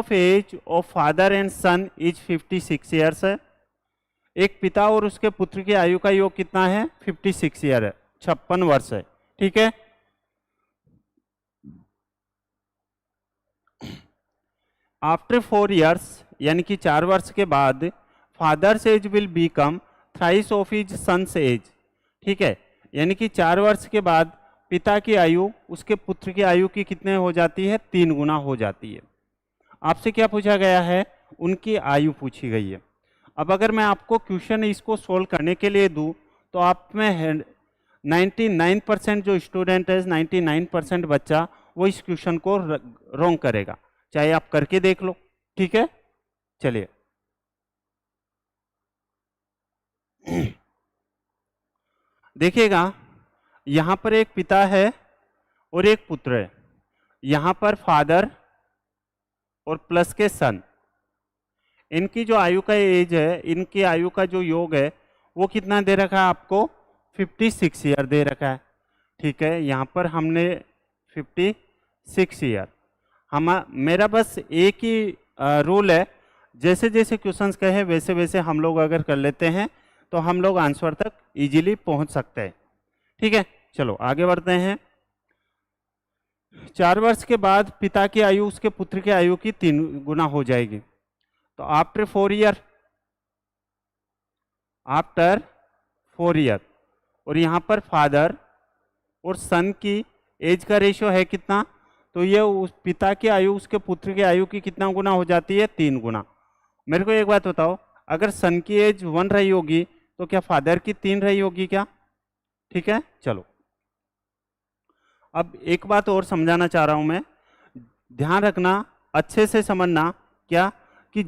Of age of father and son is 56 years है। एक पिता और उसके पुत्र की आयु का योग कितना है? 56 ईयर है, 56 वर्ष है। ठीक है, आफ्टर 4 ईयर्स यानी कि 4 वर्ष के बाद father's age will become thrice of his son's age. ठीक है, यानी कि 4 वर्ष के बाद पिता की आयु उसके पुत्र की आयु की कितने हो जाती है? 3 गुना हो जाती है। आपसे क्या पूछा गया है? उनकी आयु पूछी गई है। अब अगर मैं आपको क्वेश्चन इसको सोल्व करने के लिए दूं तो आप में 99% जो स्टूडेंट है, 99% बच्चा वो इस क्वेश्चन को रॉन्ग करेगा, चाहे आप करके देख लो। ठीक है, चलिए देखिएगा, यहां पर एक पिता है और एक पुत्र है। यहां पर फादर और प्लस के सन, इनकी जो आयु का एज है, इनकी आयु का जो योग है वो कितना दे रखा है आपको? 56 ईयर दे रखा है। ठीक है, यहाँ पर हमने 56 ईयर, मेरा बस एक ही रूल है, जैसे जैसे क्वेश्चंस कहे वैसे वैसे हम लोग अगर कर लेते हैं तो हम लोग आंसर तक इजीली पहुंच सकते हैं। ठीक है, चलो आगे बढ़ते हैं। 4 वर्ष के बाद पिता की आयु उसके पुत्र की आयु की 3 गुना हो जाएगी। तो आफ्टर 4 ईयर और यहाँ पर फादर और सन की एज का रेशियो है कितना? तो ये उस पिता की आयु उसके पुत्र की आयु की कितना गुना हो जाती है? 3 गुना। मेरे को एक बात बताओ, अगर सन की एज 1 रही होगी तो क्या फादर की 3 रही होगी क्या? ठीक है, चलो अब एक बात और समझाना चाह रहा हूं मैं, ध्यान रखना, अच्छे से समझना, क्या कि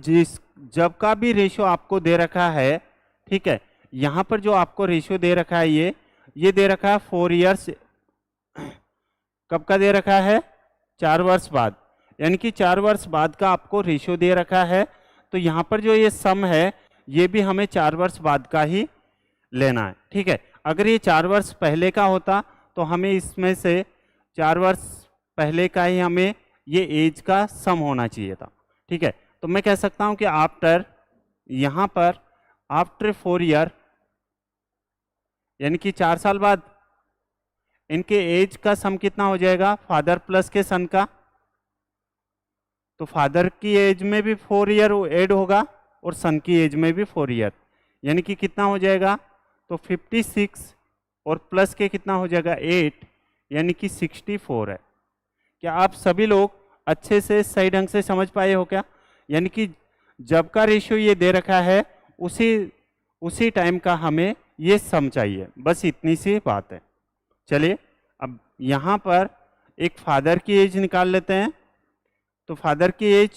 जब का भी रेशियो आपको दे रखा है, ठीक है, यहां पर जो आपको रेशियो दे रखा है ये दे रखा है 4 ईयर्स, कब का दे रखा है? 4 वर्ष बाद, यानी कि 4 वर्ष बाद का आपको रेशियो दे रखा है। तो यहाँ पर जो ये सम है ये भी हमें 4 वर्ष बाद का ही लेना है। ठीक है, अगर ये 4 वर्ष पहले का होता तो हमें इसमें से 4 वर्ष पहले का ही हमें ये एज का सम होना चाहिए था। ठीक है, तो मैं कह सकता हूं कि आफ्टर, यहाँ पर आफ्टर 4 ईयर यानी कि 4 साल बाद इनके एज का सम कितना हो जाएगा? फादर प्लस के सन का। तो फादर की एज में भी 4 ईयर ऐड होगा और सन की एज में भी 4 ईयर, यानी कि कितना हो जाएगा? तो 56 और प्लस के कितना हो जाएगा? 8, यानी कि 64 है। क्या आप सभी लोग अच्छे से सही ढंग से समझ पाए हो क्या? यानी कि जब का रेशियो ये दे रखा है उसी टाइम का हमें ये सम चाहिए, बस इतनी सी बात है। चलिए अब यहाँ पर एक फादर की एज निकाल लेते हैं। तो फादर की एज,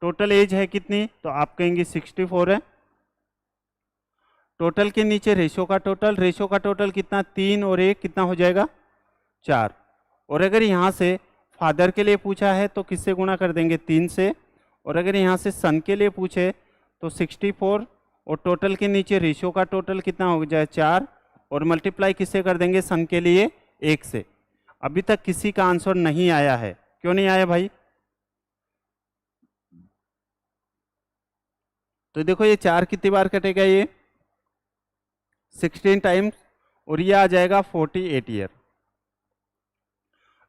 टोटल एज है कितनी? तो आप कहेंगे 64 है। टोटल के नीचे रेशियो का टोटल कितना? 3 और 1 कितना हो जाएगा? 4। और अगर यहाँ से फादर के लिए पूछा है तो किससे गुणा कर देंगे? 3 से। और अगर यहाँ से सन के लिए पूछे तो 64 और टोटल के नीचे रेशियो का टोटल कितना हो जाए? 4 और मल्टीप्लाई किससे कर देंगे? सन के लिए 1 से। अभी तक किसी का आंसर नहीं आया है, क्यों नहीं आया भाई? तो देखो ये 4 कितनी बार कटेगा? ये 16 टाइम्स, और ये आ जाएगा 48 ईयर।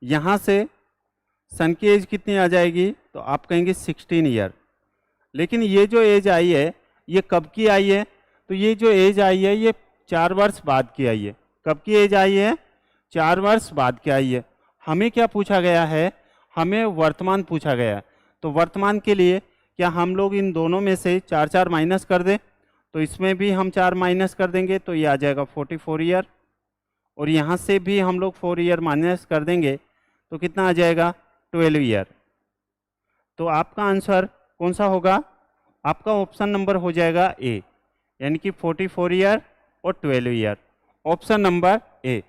यहां से सन की एज कितनी आ जाएगी? तो आप कहेंगे 16 ईयर। लेकिन ये जो एज आई है ये कब की आई है? तो ये जो एज आई है ये 4 वर्ष बाद की आई है। कब की एज आई है? 4 वर्ष बाद की आई है। हमें क्या पूछा गया है? हमें वर्तमान पूछा गया है। तो वर्तमान के लिए क्या हम लोग इन दोनों में से 4 माइनस कर दें? तो इसमें भी हम 4 माइनस कर देंगे तो ये आ जाएगा 44 ईयर, और यहाँ से भी हम लोग 4 ईयर माइनस कर देंगे तो कितना आ जाएगा? 12 ईयर। तो आपका आंसर कौन सा होगा? आपका ऑप्शन नंबर हो जाएगा ए, यानी कि 44 ईयर और 12 ईयर, ऑप्शन नंबर ए।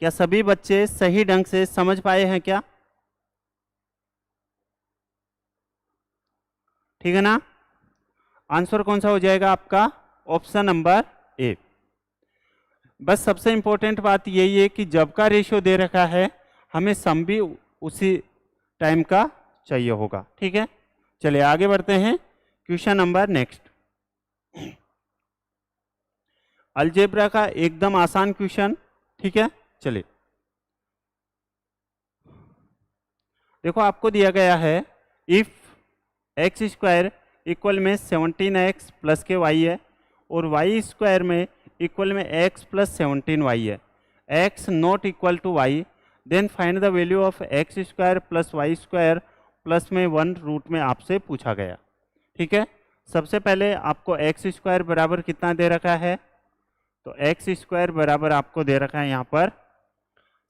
क्या सभी बच्चे सही ढंग से समझ पाए हैं क्या? ठीक है ना? आंसर कौन सा हो जाएगा आपका? ऑप्शन नंबर ए। बस सबसे इंपॉर्टेंट बात यही है कि जब का रेशियो दे रखा है हमें सम भी उसी टाइम का चाहिए होगा। ठीक है, चलिए आगे बढ़ते हैं। क्वेश्चन नंबर नेक्स्ट, अलजेब्रा का एकदम आसान क्वेश्चन। ठीक है, चलिए देखो आपको दिया गया है इफ एक्स स्क्वायर इक्वल में 17x प्लस के वाई है और वाई स्क्वायर में इक्वल में x प्लस 17y है, x not equal to y, then find the value of x square plus Y square plus में 1 रूट में आपसे पूछा गया। ठीक है, सबसे पहले आपको एक्स स्क्वायर बराबर कितना दे रखा है, तो एक्स स्क्वायर बराबर आपको दे रखा है यहाँ पर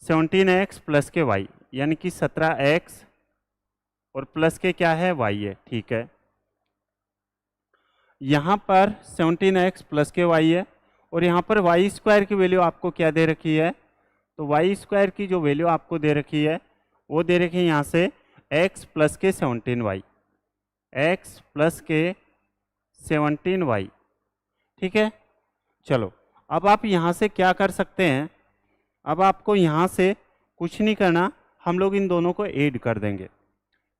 17x प्लस के वाई, यानी कि 17x और प्लस के क्या है वाई है। ठीक है, यहाँ पर 17x प्लस के वाई है और यहाँ पर वाई स्क्वायर की वैल्यू आपको क्या दे रखी है, तो वाई स्क्वायर की जो वैल्यू आपको दे रखी है वो दे रखी है यहाँ से x प्लस के 17y, x प्लस के 17y। ठीक है, चलो अब आप यहाँ से क्या कर सकते हैं, अब आपको यहाँ से कुछ नहीं करना, हम लोग इन दोनों को ऐड कर देंगे,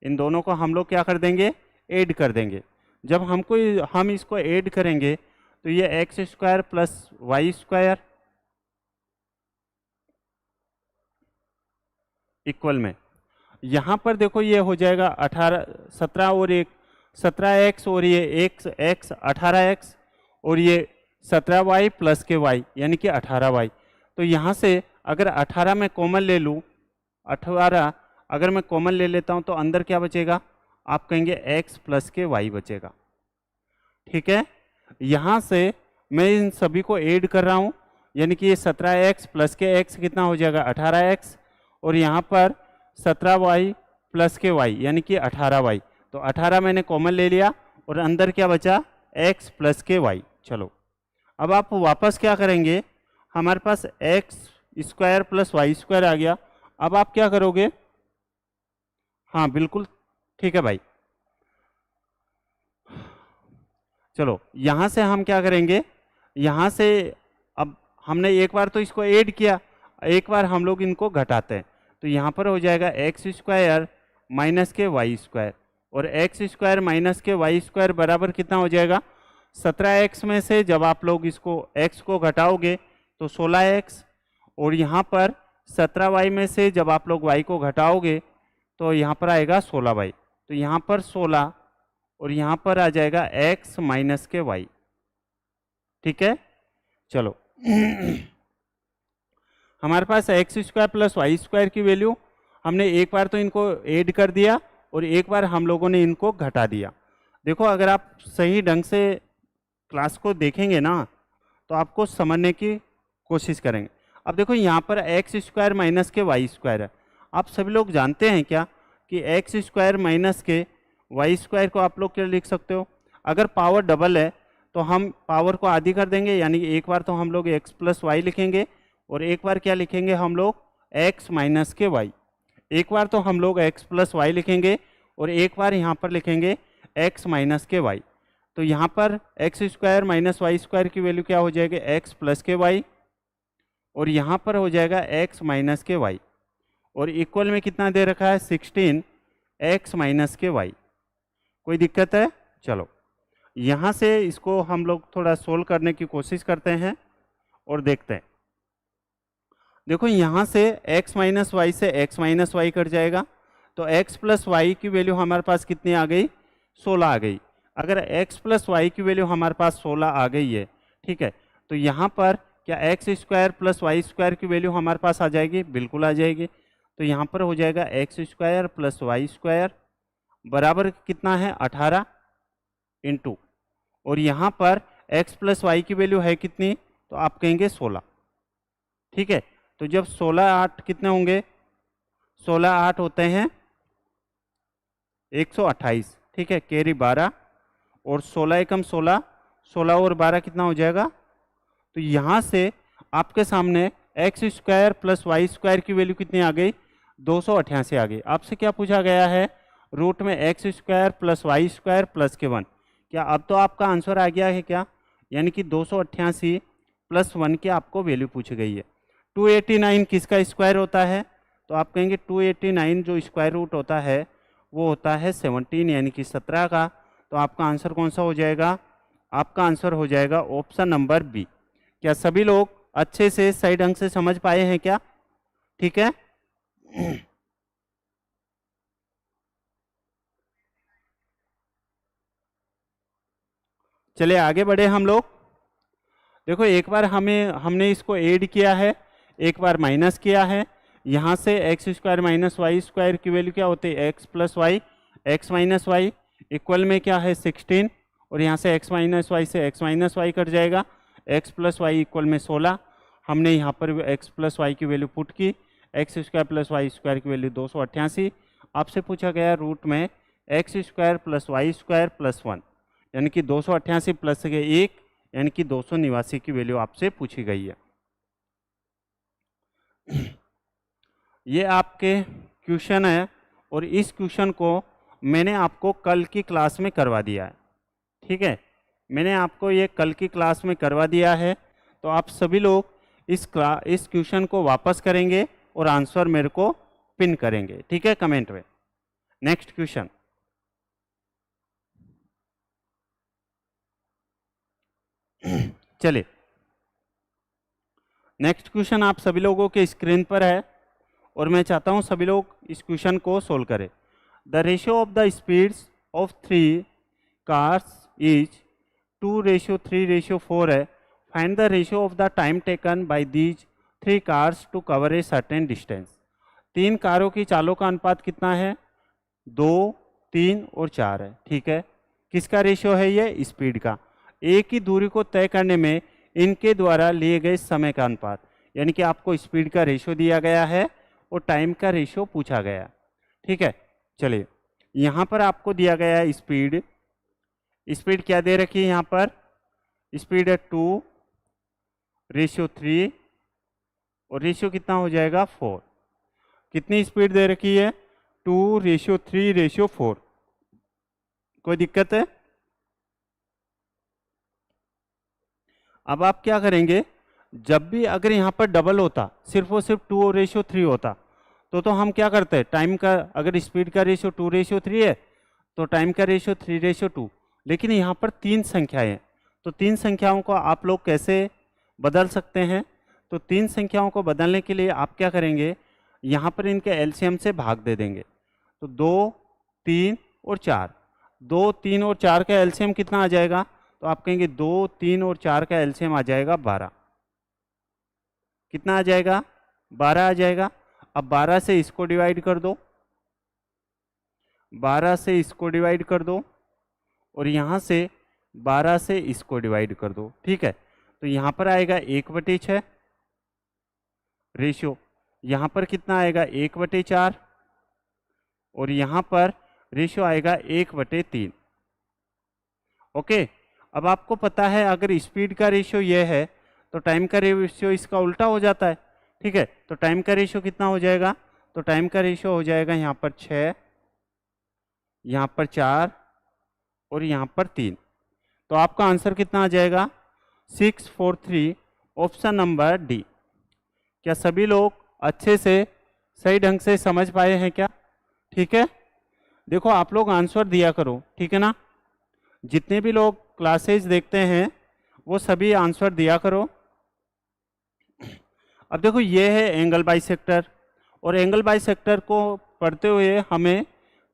इन दोनों को हम लोग क्या कर देंगे, ऐड कर देंगे। जब हम इसको ऐड करेंगे तो ये x square plus Y square equal में यहाँ पर देखो ये हो जाएगा 17 और 1 17x और ये x 18x और ये 17y प्लस के y यानी कि 18y। तो यहाँ से अगर 18 में कॉमन ले लूँ, 18 अगर मैं कॉमन ले लेता हूँ तो अंदर क्या बचेगा, आप कहेंगे x प्लस के y बचेगा। ठीक है, यहाँ से मैं इन सभी को ऐड कर रहा हूँ, यानी कि ये 17x प्लस के x कितना हो जाएगा 18x और यहाँ पर 17y प्लस के y यानी कि 18y। तो 18 मैंने कॉमन ले लिया और अंदर क्या बचा x प्लस के y। चलो अब आप वापस क्या करेंगे, हमारे पास X square plus Y square आ गया। अब आप क्या करोगे, हाँ बिल्कुल ठीक है भाई, चलो यहाँ से हम क्या करेंगे, यहाँ से अब हमने एक बार तो इसको ऐड किया, एक बार हम लोग इनको घटाते हैं, तो यहाँ पर हो जाएगा एक्स स्क्वायर माइनस के वाई स्क्वायर और एक्स स्क्वायर माइनस के वाई स्क्वायर बराबर कितना हो जाएगा 17x में से जब आप लोग इसको x को घटाओगे तो 16x और यहाँ पर 17y में से जब आप लोग y को घटाओगे तो यहाँ पर आएगा 16y। तो यहाँ पर 16 और यहाँ पर आ जाएगा x माइनस के y। ठीक है, चलो हमारे पास X square plus Y square की वैल्यू हमने एक बार तो इनको ऐड कर दिया और एक बार हम लोगों ने इनको घटा दिया। देखो अगर आप सही ढंग से क्लास को देखेंगे ना तो आपको समझने की कोशिश करेंगे। अब देखो यहाँ पर एक्स स्क्वायर माइनस के वाई स्क्वायर है, आप सभी लोग जानते हैं क्या कि एक्स स्क्वायर माइनस के वाई स्क्वायर को आप लोग क्या लिख सकते हो, अगर पावर डबल है तो हम पावर को आधी कर देंगे, यानी कि एक बार तो हम लोग एक्स प्लस वाई लिखेंगे और एक बार क्या लिखेंगे हम लोग एक्स माइनस के वाई। एक बार तो हम लोग एक्स प्लस वाई लिखेंगे और एक बार यहाँ पर लिखेंगे एक्स माइनस के वाई। तो यहाँ पर x square minus y square की वैल्यू क्या हो जाएगी एक्स प्लस के वाई और यहाँ पर हो जाएगा एक्स माइनस के वाई और इक्वल में कितना दे रखा है 16 एक्स माइनस के वाई। कोई दिक्कत है, चलो यहाँ से इसको हम लोग थोड़ा सोल्व करने की कोशिश करते हैं और देखते हैं। देखो यहाँ से x माइनस वाई से x माइनस वाई कट जाएगा तो x प्लस वाई की वैल्यू हमारे पास कितनी आ गई 16 आ गई। अगर x प्लस वाई की वैल्यू हमारे पास 16 आ गई है, ठीक है, तो यहाँ पर क्या x square plus Y square की वैल्यू हमारे पास आ जाएगी, बिल्कुल आ जाएगी। तो यहाँ पर हो जाएगा x square plus Y square बराबर कितना है 18 इंटू और यहाँ पर x प्लस वाई की वैल्यू है कितनी, तो आप कहेंगे 16। ठीक है, तो जब 16 8 कितने होंगे, 16 8 होते हैं 128। ठीक है, कैरी 12 और 16 एकम 16, 16 और 12 कितना हो जाएगा। तो यहाँ से आपके सामने x square plus Y square की वैल्यू कितनी आ गई 288 आ गई। आपसे क्या पूछा गया है, रूट में x square plus Y square plus के 1। क्या अब तो आपका आंसर आ गया है क्या, यानी कि 288 प्लस 1 की आपको वैल्यू पूछी गई है। 289 किसका स्क्वायर होता है, तो तो आप कहेंगे 289 जो स्क्वायर रूट होता है वो होता है 17 यानी कि 17 का। तो आपका आंसर कौन सा हो जाएगा? आपका आंसर हो जाएगा ऑप्शन नंबर बी। क्या सभी लोग अच्छे से सही ढंग से समझ पाए हैं क्या? ठीक है। चलिए आगे बढ़े हम लोग। देखो एक बार हमने इसको ऐड किया है, एक बार माइनस किया है। यहाँ से x square minus y square की वैल्यू क्या होती है? X plus y, x minus y equal में क्या है? 16। और यहाँ से एक्स माइनस वाई से एक्स माइनस वाई कट जाएगा, एक्स प्लस वाई इक्वल में 16। हमने यहाँ पर एक्स प्लस वाई की वैल्यू पुट की, x square plus Y square की वैल्यू 288। आपसे पूछा गया रूट में x square plus Y square plus 1 यानी कि 288 प्लस 1 यानी कि 289 की वैल्यू आपसे पूछी गई है। ये आपके क्वेश्चन है और इस क्वेश्चन को मैंने आपको कल की क्लास में करवा दिया है। ठीक है, मैंने आपको ये कल की क्लास में करवा दिया है। तो आप सभी लोग इस क्वेश्चन को वापस करेंगे और आंसर मेरे को पिन करेंगे। ठीक है, कमेंट में। नेक्स्ट क्वेश्चन, चलिए नेक्स्ट क्वेश्चन आप सभी लोगों के स्क्रीन पर है और मैं चाहता हूं सभी लोग इस क्वेश्चन को सोल्व करें। The ratio of the speeds of 3 cars is 2:3:4 है। Find the ratio of the time taken by these 3 cars to cover a certain distance. 3 कारों की चालों का अनुपात कितना है? 2, 3 और 4 है। ठीक है, किसका रेशियो है? ये स्पीड का। एक ही दूरी को तय करने में इनके द्वारा लिए गए समय का अनुपात, यानी कि आपको स्पीड का रेशियो दिया गया है और टाइम का रेशियो पूछा गया। ठीक है, चलिए यहाँ पर आपको दिया गया है स्पीड। स्पीड क्या दे रखी है? यहाँ पर स्पीड है 2:3 और रेशियो कितना हो जाएगा? 4। कितनी स्पीड दे रखी है? 2:3:4। कोई दिक्कत है? अब आप क्या करेंगे, जब भी अगर यहाँ पर डबल होता, सिर्फ और सिर्फ 2:3 होता, तो हम क्या करते हैं? टाइम का, अगर स्पीड का रेशियो 2:3 है तो टाइम का रेशियो 3:2। लेकिन यहाँ पर 3 संख्याएं हैं, तो 3 संख्याओं को आप लोग कैसे बदल सकते हैं? तो 3 संख्याओं को बदलने के लिए आप क्या करेंगे, यहाँ पर इनके एलसीएम से भाग दे देंगे। तो 2, 3 और 4, 2, 3 और 4 का एलसीएम कितना आ जाएगा? तो आप कहेंगे 2, 3 और 4 का एलसीएम आ जाएगा 12। कितना आ जाएगा? 12 आ जाएगा। अब 12 से इसको डिवाइड कर दो, 12 से इसको डिवाइड कर दो और यहाँ से 12 से इसको डिवाइड कर दो। ठीक है, तो यहाँ पर आएगा 1/6 रेशियो, यहाँ पर कितना आएगा? 1/4 और यहाँ पर रेशियो आएगा 1/3। ओके, अब आपको पता है अगर स्पीड का रेशियो ये है तो टाइम का रेशियो इसका उल्टा हो जाता है। ठीक है, तो टाइम का रेशियो कितना हो जाएगा? तो टाइम का रेशियो हो जाएगा यहाँ पर 6, यहाँ पर 4 और यहाँ पर 3। तो आपका आंसर कितना आ जाएगा? 643, ऑप्शन नंबर डी। क्या सभी लोग अच्छे से सही ढंग से समझ पाए हैं क्या? ठीक है, देखो आप लोग आंसर दिया करो। ठीक है ना, जितने भी लोग क्लासेज देखते हैं वो सभी आंसर दिया करो। अब देखो ये है एंगल बाइसेक्टर और एंगल बाइसेक्टर को पढ़ते हुए हमें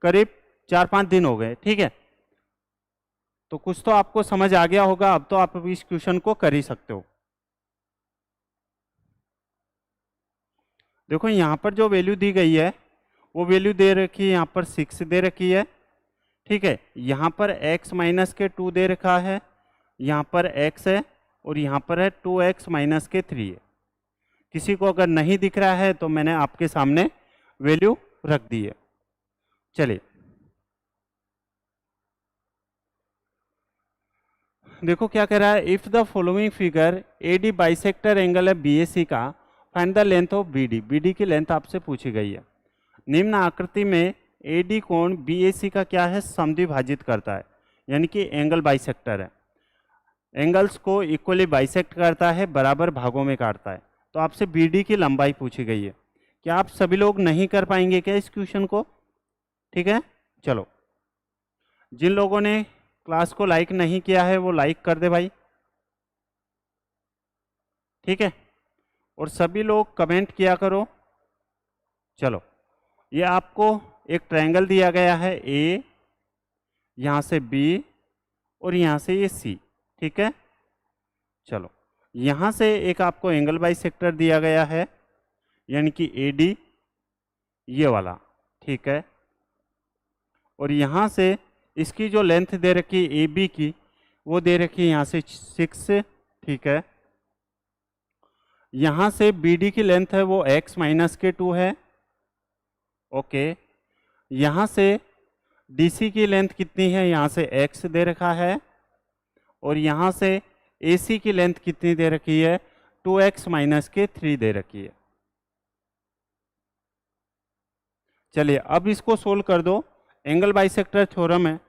करीब 4-5 दिन हो गए। ठीक है, तो कुछ तो आपको समझ आ गया होगा। अब तो आप इस क्वेश्चन को कर ही सकते हो। देखो यहाँ पर जो वैल्यू दी गई है वो वैल्यू दे रखी है, यहाँ पर 6 दे रखी है। ठीक है, यहाँ पर x माइनस के 2 दे रखा है, यहाँ पर x है और यहाँ पर है 2x माइनस के 3 है। किसी को अगर नहीं दिख रहा है तो मैंने आपके सामने वैल्यू रख दी है। चलिए देखो क्या कह रहा है, if the following figure AD bisector angle है BAC का, find the length of BD। BD की लेंथ आपसे पूछी गई है। निम्न आकृति में AD कोण BAC का क्या है? समद्विभाजित करता है, यानी कि एंगल बाइसेक्टर है। एंगल्स को इक्वली बाइसेक्ट करता है, बराबर भागों में काटता है। तो आपसे BD की लंबाई पूछी गई है। क्या आप सभी लोग नहीं कर पाएंगे क्या इस क्वेश्चन को? ठीक है, चलो जिन लोगों ने क्लास को लाइक नहीं किया है वो लाइक कर दे भाई। ठीक है, और सभी लोग कमेंट किया करो। चलो, ये आपको एक ट्रायंगल दिया गया है ए, यहाँ से बी और यहाँ से ये सी। ठीक है, चलो यहाँ से एक आपको एंगल बाइसेक्टर दिया गया है, यानी कि ए डी, ये वाला। ठीक है, और यहाँ से इसकी जो लेंथ दे रखी है ए बी की, वो दे रखी है यहाँ से 6। ठीक है, यहाँ से बी डी की लेंथ है वो x माइनस के 2 है। ओके, यहाँ से डी सी की लेंथ कितनी है, यहाँ से x दे रखा है, और यहाँ से ए सी की लेंथ कितनी दे रखी है, 2x माइनस के 3 दे रखी है। चलिए अब इसको सोल्व कर दो, एंगल बाइसेक्टर थ्योरम है।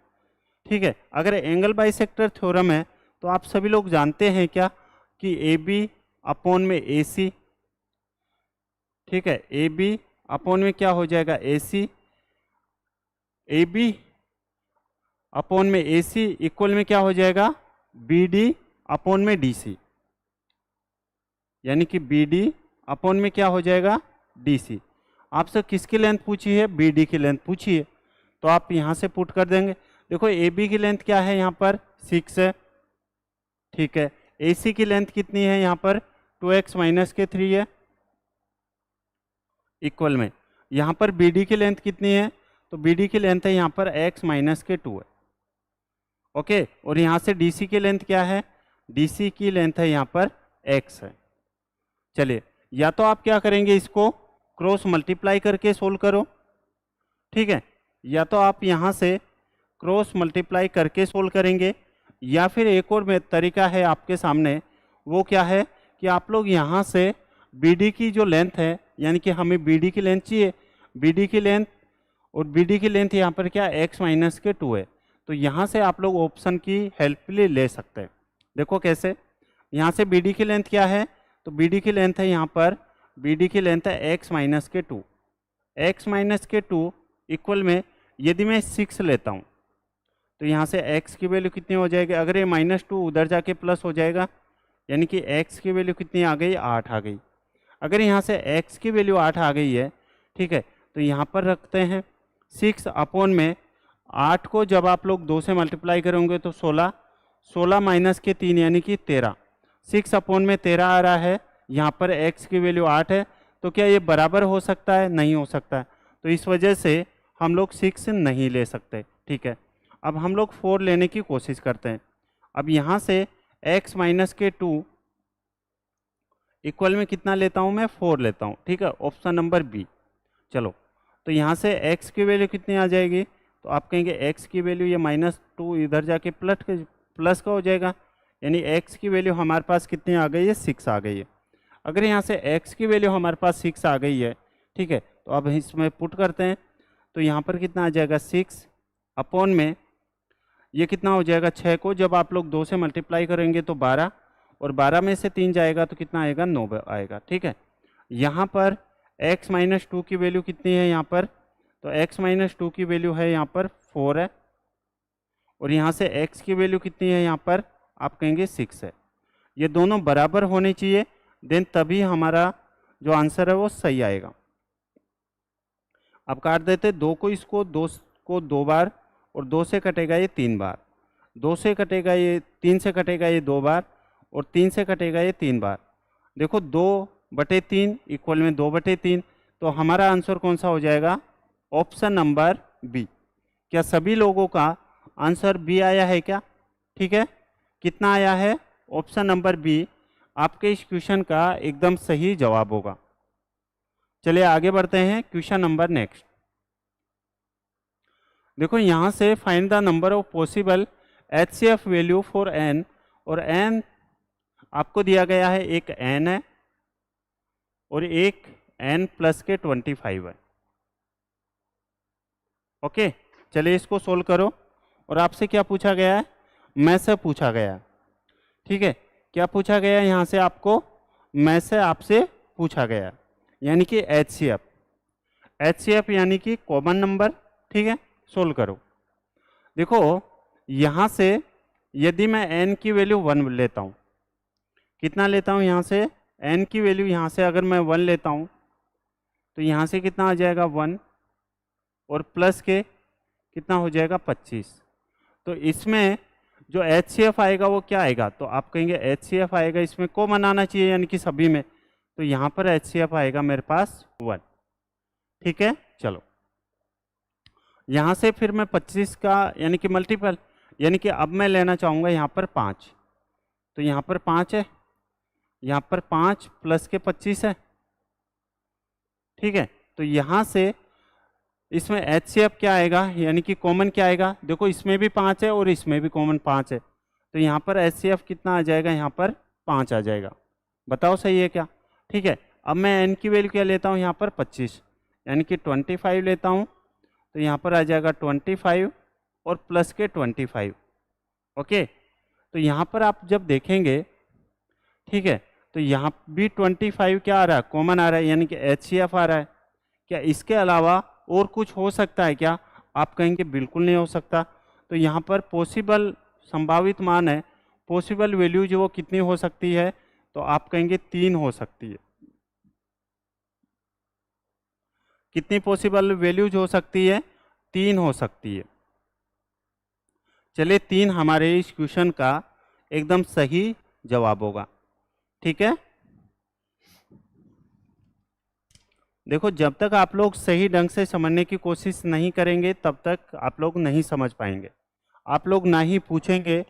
ठीक है, अगर एंगल बाइसेक्टर थ्योरम है तो आप सभी लोग जानते हैं क्या कि ए बी अपॉन में ए सी। ठीक है, ए बी अपॉन में क्या हो जाएगा, ए सी, ए बी अपॉन में ए सी इक्वल में क्या हो जाएगा, बी डी अपॉन में डी सी, यानी कि बी डी अपॉन में क्या हो जाएगा, डी सी। आपसे किसकी लेंथ पूछी है, बी डी की लेंथ पूछी है, तो आप यहाँ से पुट कर देंगे। देखो ए बी की लेंथ क्या है, यहाँ पर 6 है। ठीक है, ए सी की लेंथ कितनी है, यहाँ पर 2x माइनस के 3 है, इक्वल में यहाँ पर बी डी की लेंथ कितनी है, तो बी डी की लेंथ है यहाँ पर x माइनस के 2 है। ओके, और यहाँ से डी सी की लेंथ क्या है, डी सी की लेंथ है यहाँ पर x है। चलिए, या तो आप क्या करेंगे, इसको क्रॉस मल्टीप्लाई करके सोल्व करो। ठीक है, या तो आप यहाँ से क्रॉस मल्टीप्लाई करके सोल्व करेंगे, या फिर एक और तरीका है आपके सामने, वो क्या है कि आप लोग यहाँ से बी डी की जो लेंथ है, यानी कि हमें बी डी की लेंथ चाहिए, बी डी की लेंथ, और बी डी की लेंथ यहाँ पर क्या x माइनस के 2 है, तो यहाँ से आप लोग ऑप्शन की हेल्प ले सकते हैं। देखो कैसे, यहाँ से बी डी की लेंथ क्या है, तो बी डी की लेंथ है यहाँ पर, बी डी की लेंथ है x माइनस के 2, x माइनस के 2 इक्वल में यदि मैं 6 लेता हूँ तो यहाँ से x की वैल्यू कितनी हो जाएगी, अगर ये -2 उधर जाके प्लस हो जाएगा, यानी कि x की वैल्यू कितनी आ गई, 8 आ गई। अगर यहाँ से x की वैल्यू 8 आ गई है, ठीक है, तो यहाँ पर रखते हैं 6 अपॉन में 8 को जब आप लोग 2 से मल्टीप्लाई करोगे तो 16, 16 माइनस के 3 यानी कि 13, 6 अपॉन में 13 आ रहा है, यहाँ पर x की वैल्यू 8 है, तो क्या ये बराबर हो सकता है, नहीं हो सकता है, तो इस वजह से हम लोग 6 नहीं ले सकते। ठीक है, अब हम लोग 4 लेने की कोशिश करते हैं। अब यहाँ से x माइनस के 2 इक्वल में कितना लेता हूँ मैं, 4 लेता हूँ। ठीक है, ऑप्शन नंबर बी। चलो, तो यहाँ से x की वैल्यू कितनी आ जाएगी, तो आप कहेंगे x की वैल्यू ये -2 इधर जाके प्लस का हो जाएगा, यानी x की वैल्यू हमारे पास कितनी आ गई है, 6 आ गई है। अगर यहाँ से x की वैल्यू हमारे पास 6 आ गई है, ठीक है, तो अब इसमें पुट करते हैं, तो यहाँ पर कितना आ जाएगा, 6 अपॉन में ये कितना हो जाएगा, 6 को जब आप लोग 2 से मल्टीप्लाई करेंगे तो 12, और 12 में से 3 जाएगा तो कितना आएगा, 9 आएगा। ठीक है, यहाँ पर x माइनस 2 की वैल्यू कितनी है यहाँ पर, तो x माइनस 2 की वैल्यू है यहाँ पर 4 है, और यहाँ से x की वैल्यू कितनी है यहाँ पर, आप कहेंगे 6 है। ये दोनों बराबर होने चाहिए, देन तभी हमारा जो आंसर है वो सही आएगा। अब काट देते 2 को, इसको 2 को 2 बार, और 2 से कटेगा ये 3 बार, 2 से कटेगा ये 3 से कटेगा ये 2 बार, और 3 से कटेगा ये 3 बार। देखो 2/3 इक्वल में 2/3, तो हमारा आंसर कौन सा हो जाएगा, ऑप्शन नंबर बी। क्या सभी लोगों का आंसर बी आया है क्या? ठीक है, कितना आया है, ऑप्शन नंबर बी आपके इस क्वेश्चन का एकदम सही जवाब होगा। चलिए आगे बढ़ते हैं, क्वेश्चन नंबर नेक्स्ट। देखो यहाँ से find the number of possible HCF value for n, और n आपको दिया गया है, एक n है और एक n प्लस के 25 है। ओके, चलिए इसको सोल्व करो, और आपसे क्या पूछा गया है, मैं से पूछा गया है। ठीक है, क्या पूछा गया है यहाँ से आपको, मैं से आपसे पूछा गया, यानी कि HCF। HCF यानी कि कॉमन नंबर, ठीक है, सोल्व करो। देखो यहाँ से यदि मैं n की वैल्यू 1 लेता हूँ, कितना लेता हूँ यहाँ से, n की वैल्यू यहाँ से अगर मैं 1 लेता हूँ तो यहाँ से कितना आ जाएगा 1 और प्लस के कितना हो जाएगा 25। तो इसमें जो HCF आएगा वो क्या आएगा, तो आप कहेंगे HCF आएगा, इसमें कॉमन आना चाहिए यानी कि सभी में, तो यहाँ पर HCF आएगा मेरे पास 1, ठीक है। चलो यहाँ से फिर मैं 25 का यानी कि मल्टीपल, यानी कि अब मैं लेना चाहूँगा यहाँ पर 5, तो यहाँ पर 5 है, यहाँ पर 5 प्लस के 25 है, ठीक है। तो यहाँ से इसमें HCF क्या आएगा यानी कि कॉमन क्या आएगा, देखो इसमें भी 5 है और इसमें भी कॉमन 5 है, तो यहाँ पर HCF कितना आ जाएगा, यहाँ पर 5 आ जाएगा। बताओ सही है क्या, ठीक है। अब मैं n की वैल्यू क्या लेता हूँ यहाँ पर 25 यानी कि 25 लेता हूँ, तो यहाँ पर आ जाएगा 25 और प्लस के 25, ओके। तो यहाँ पर आप जब देखेंगे, ठीक है, तो यहाँ भी 25 क्या आ रहा है, कॉमन आ रहा है यानी कि HCF आ रहा है। क्या इसके अलावा और कुछ हो सकता है क्या, आप कहेंगे बिल्कुल नहीं हो सकता। तो यहाँ पर पॉसिबल संभावित मान है, पॉसिबल वैल्यू जो वो कितनी हो सकती है, तो आप कहेंगे 3 हो सकती है। कितनी पॉसिबल वैल्यूज हो सकती है, 3 हो सकती है। चलिए 3 हमारे इस क्वेश्चन का एकदम सही जवाब होगा, ठीक है। देखो जब तक आप लोग सही ढंग से समझने की कोशिश नहीं करेंगे तब तक आप लोग नहीं समझ पाएंगे। आप लोग ना ही पूछेंगे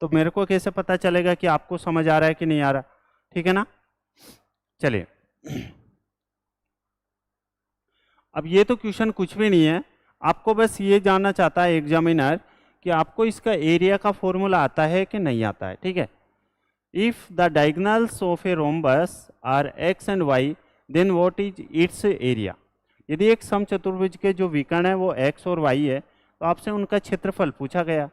तो मेरे को कैसे पता चलेगा कि आपको समझ आ रहा है कि नहीं आ रहा, ठीक है ना। चलिए अब ये तो क्वेश्चन कुछ भी नहीं है, आपको बस ये जानना चाहता है एग्जामिनर कि आपको इसका एरिया का फॉर्मूला आता है कि नहीं आता है, ठीक है। If the diagonals of a rhombus are x and y then what is its area. यदि एक समचतुर्भुज के जो विकर्ण है वो x और y है तो आपसे उनका क्षेत्रफल पूछा गया।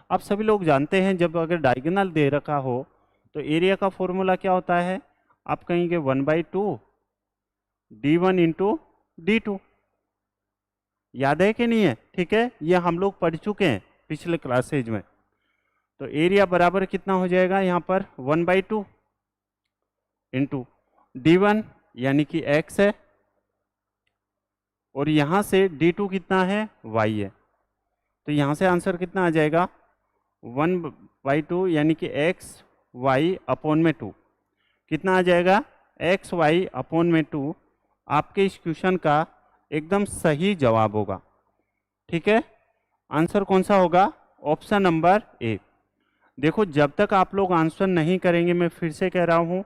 आप सभी लोग जानते हैं जब अगर डायगोनल दे रखा हो तो एरिया का फॉर्मूला क्या होता है, आप कहेंगे 1/2 d1 इंटू d2। याद है कि नहीं है, ठीक है, ये हम लोग पढ़ चुके हैं पिछले क्लासेज में। तो एरिया बराबर कितना हो जाएगा यहाँ पर 1/2 इंटू d1 यानी कि x है और यहाँ से d2 कितना है, y है। तो यहाँ से आंसर कितना आ जाएगा 1/2 यानी कि x y अपॉन में 2 कितना आ जाएगा x y अपॉन में 2 आपके इस क्वेश्चन का एकदम सही जवाब होगा, ठीक है। आंसर कौन सा होगा, ऑप्शन नंबर ए। देखो जब तक आप लोग आंसर नहीं करेंगे, मैं फिर से कह रहा हूं,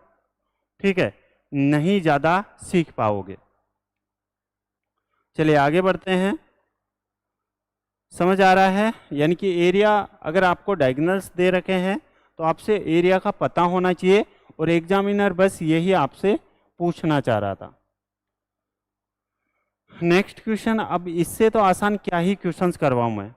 ठीक है, नहीं ज़्यादा सीख पाओगे। चलिए आगे बढ़ते हैं। समझ आ रहा है, यानी कि एरिया अगर आपको डायगोनल्स दे रखे हैं तो आपसे एरिया का पता होना चाहिए और एग्जामिनर बस यही आपसे पूछना चाह रहा था। नेक्स्ट क्वेश्चन, अब इससे तो आसान क्या ही क्वेश्चंस करवाऊं मैं,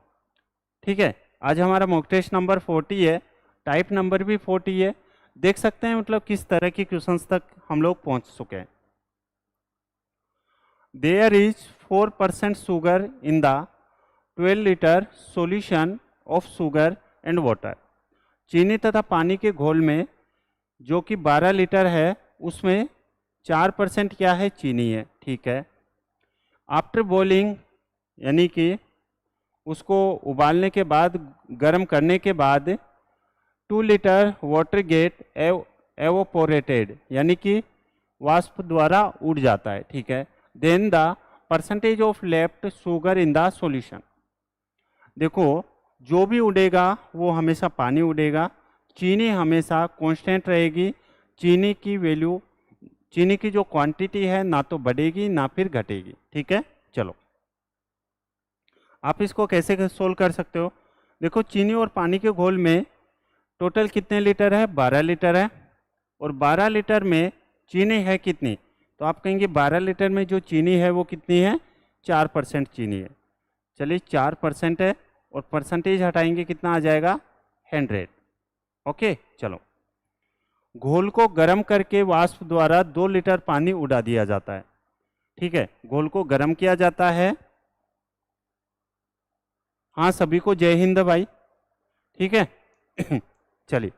ठीक है। आज हमारा मॉक टेस्ट नंबर 40 है, टाइप नंबर भी 40 है। देख सकते हैं मतलब किस तरह की क्वेश्चंस तक हम लोग पहुंच चुके हैं। There is 4% sugar in the 12 litre solution of sugar and water. चीनी तथा पानी के घोल में जो कि 12 लीटर है उसमें 4% क्या है, चीनी है, ठीक है। आफ्टर बॉइलिंग यानी कि उसको उबालने के बाद, गर्म करने के बाद 2 लीटर वाटर गेट एवोपोरेटेड यानी कि वाष्प द्वारा उड़ जाता है, ठीक है। Then the percentage of left sugar in the solution. देखो जो भी उड़ेगा वो हमेशा पानी उड़ेगा, चीनी हमेशा कांस्टेंट रहेगी। चीनी की वैल्यू, चीनी की जो क्वांटिटी है ना तो बढ़ेगी ना फिर घटेगी, ठीक है। चलो आप इसको कैसे सोल्व कर सकते हो, देखो चीनी और पानी के घोल में टोटल कितने लीटर है, 12 लीटर है और 12 लीटर में चीनी है कितनी, तो आप कहेंगे 12 लीटर में जो चीनी है वो कितनी है, 4% चीनी है। चलिए 4% है और परसेंटेज हटाएंगे कितना आ जाएगा 100, ओके। चलो घोल को गर्म करके वाष्प द्वारा 2 लीटर पानी उड़ा दिया जाता है। ठीक है, घोल को गर्म किया जाता है। हाँ, सभी को जय हिंद भाई। ठीक है चलिए,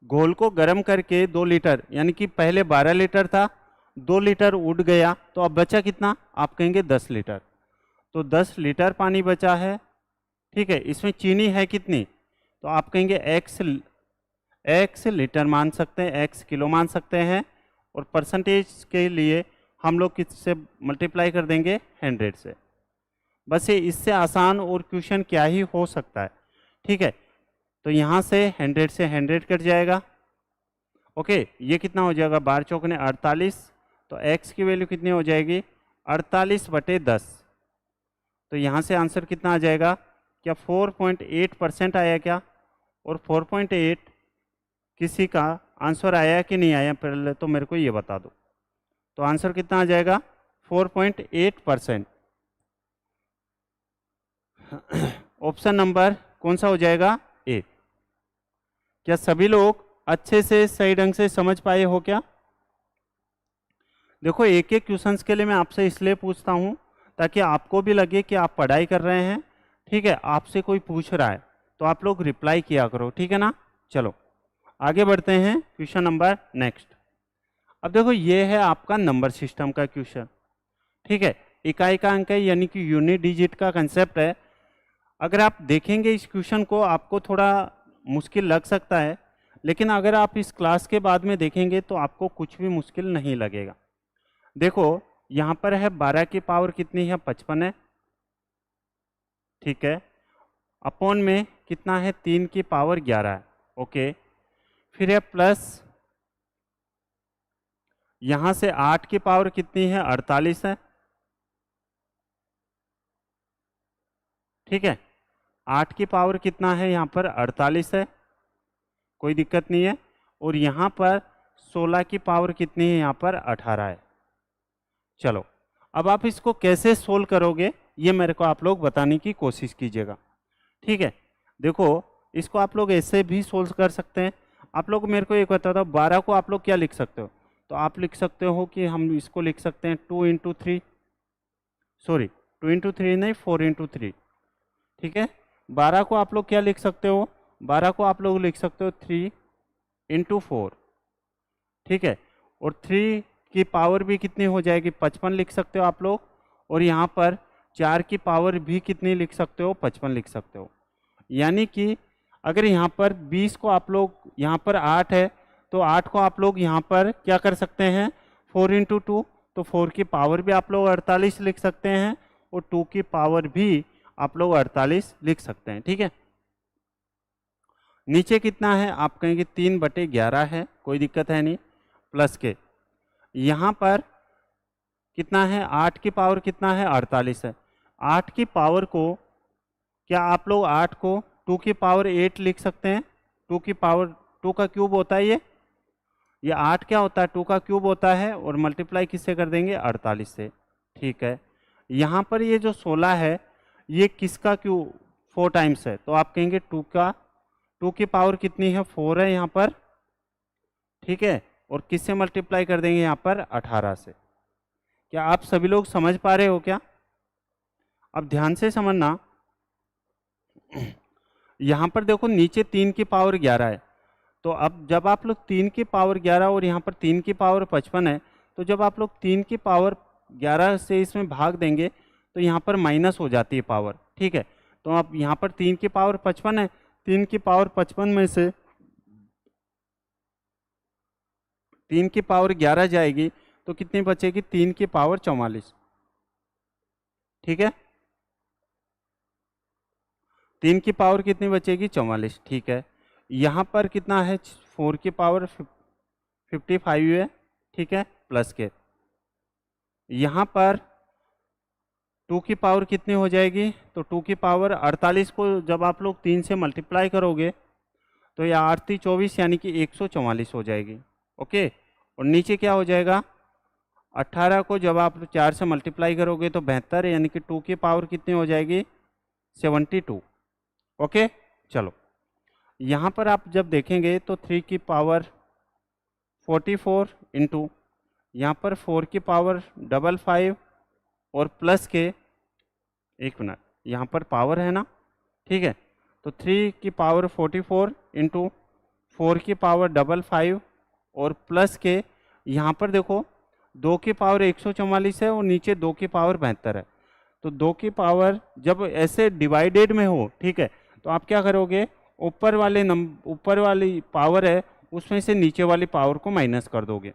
घोल को गर्म करके 2 लीटर, यानी कि पहले 12 लीटर था, 2 लीटर उड़ गया, तो अब बचा कितना? आप कहेंगे 10 लीटर। तो 10 लीटर पानी बचा है। ठीक है, इसमें चीनी है कितनी? तो आप कहेंगे एक्स लीटर मान सकते हैं, एक्स किलो मान सकते हैं, और परसेंटेज के लिए हम लोग किससे मल्टीप्लाई कर देंगे? 100 से। बस ये इससे आसान और क्वेश्चन क्या ही हो सकता है। ठीक है, तो यहाँ से 100 से 100 कट जाएगा। ओके, ये कितना हो जाएगा? 12 चौक ने 48, तो x की वैल्यू कितनी हो जाएगी? 48/10। तो यहाँ से आंसर कितना आ जाएगा? क्या 4.8% आया क्या? और 4.8 किसी का आंसर आया कि नहीं आया, पहले तो मेरे को ये बता दो। तो आंसर कितना आ जाएगा? 4.8%। ऑप्शन नंबर कौन सा हो जाएगा? ए। क्या सभी लोग अच्छे से सही ढंग से समझ पाए हो क्या? देखो, एक एक क्वेश्चंस के लिए मैं आपसे इसलिए पूछता हूँ ताकि आपको भी लगे कि आप पढ़ाई कर रहे हैं। ठीक है, आपसे कोई पूछ रहा है तो आप लोग रिप्लाई किया करो, ठीक है ना। चलो आगे बढ़ते हैं, क्वेश्चन नंबर नेक्स्ट। अब देखो, ये है आपका नंबर सिस्टम का क्वेश्चन। ठीक है, इकाई का अंक है, यानी कि यूनिट डिजिट का कंसेप्ट है। अगर आप देखेंगे इस क्वेश्चन को, आपको थोड़ा मुश्किल लग सकता है, लेकिन अगर आप इस क्लास के बाद में देखेंगे तो आपको कुछ भी मुश्किल नहीं लगेगा। देखो, यहाँ पर है 12 की पावर कितनी है? 55 है। ठीक है, अपॉन में कितना है? 3 की पावर 11 है। ओके, फिर है प्लस, यहाँ से 8 की पावर कितनी है? 48 है। ठीक है, 8 की पावर कितना है? यहाँ पर 48 है, कोई दिक्कत नहीं है। और यहाँ पर 16 की पावर कितनी है? यहाँ पर 18 है। चलो, अब आप इसको कैसे सोल्व करोगे ये मेरे को आप लोग बताने की कोशिश कीजिएगा। ठीक है, देखो, इसको आप लोग ऐसे भी सोल्व कर सकते हैं। आप लोग मेरे को एक बता दो, 12 को आप लोग क्या लिख सकते हो? तो आप लिख सकते हो कि हम इसको लिख सकते हैं 2 × 3, सॉरी 2 × 3 नहीं, 4 × 3। ठीक है, 12 को आप लोग क्या लिख सकते हो? 12 को आप लोग लिख सकते हो 3 × 4। ठीक है, और 3 की पावर भी कितनी हो जाएगी? 55 लिख सकते हो आप लोग। और यहाँ पर 4 की पावर भी कितनी लिख सकते हो? 55 लिख सकते हो। यानी कि अगर यहाँ पर 20 को आप लोग, यहाँ पर 8 है तो 8 को आप लोग यहाँ पर क्या कर सकते हैं? 4 × 2, तो 4 की पावर भी आप लोग 48 लिख सकते हैं, और 2 की पावर भी आप लोग 48 लिख सकते हैं। ठीक है, नीचे कितना है? आप कहेंगे 3/11 है, कोई दिक्कत है नहीं, प्लस के यहाँ पर कितना है? 8 की पावर कितना है? 48 है। 8 की पावर को, क्या आप लोग 8 को 2 की पावर 8 लिख सकते हैं? 2 की पावर, 2 का क्यूब होता है ये 8 क्या होता है? 2 का क्यूब होता है, और मल्टीप्लाई किससे कर देंगे? 48 से। ठीक है, यहाँ पर ये जो 16 है ये किसका क्यूब? 4 टाइम्स है, तो आप कहेंगे 2 की पावर कितनी है? 4 है यहाँ पर। ठीक है, और किससे मल्टीप्लाई कर देंगे? यहाँ पर 18 से। क्या आप सभी लोग समझ पा रहे हो क्या? अब ध्यान से समझना, यहाँ पर देखो, नीचे 3 की पावर 11 है, तो अब जब आप लोग 3 की पावर 11 और यहाँ पर 3 की पावर 55 है, तो जब आप लोग 3 की पावर 11 से इसमें भाग देंगे तो यहाँ पर माइनस हो जाती है पावर। ठीक है, तो अब यहाँ पर 3 की पावर 55 है, 3 की पावर 55 में से 3 की पावर 11 जाएगी तो कितनी बचेगी? 3 की पावर 44। ठीक है, 3 की पावर कितनी बचेगी? 44। ठीक है, यहाँ पर कितना है? 4 की पावर 55 है। ठीक है, प्लस के यहाँ पर 2 की पावर कितनी हो जाएगी? तो 2 की पावर 48 को जब आप लोग 3 से मल्टीप्लाई करोगे तो यह 8 × 24 यानी कि 144 हो जाएगी। ओके, और नीचे क्या हो जाएगा? 18 को जब आप 4 से मल्टीप्लाई करोगे तो 72, यानी कि 2 की पावर कितनी हो जाएगी? 72। ओके, चलो यहाँ पर आप जब देखेंगे तो 3 की पावर 44 × यहाँ पर 4 की पावर 55 और प्लस के, एक मिनट, यहाँ पर पावर है ना, ठीक है, तो 3 की पावर 44 इंटू 4 की पावर 55 और प्लस के, यहाँ पर देखो 2 की पावर 144 है और नीचे 2 की पावर 72 है। तो 2 की पावर जब ऐसे डिवाइडेड में हो, ठीक है, तो आप क्या करोगे, ऊपर वाली पावर है उसमें से नीचे वाली पावर को माइनस कर दोगे।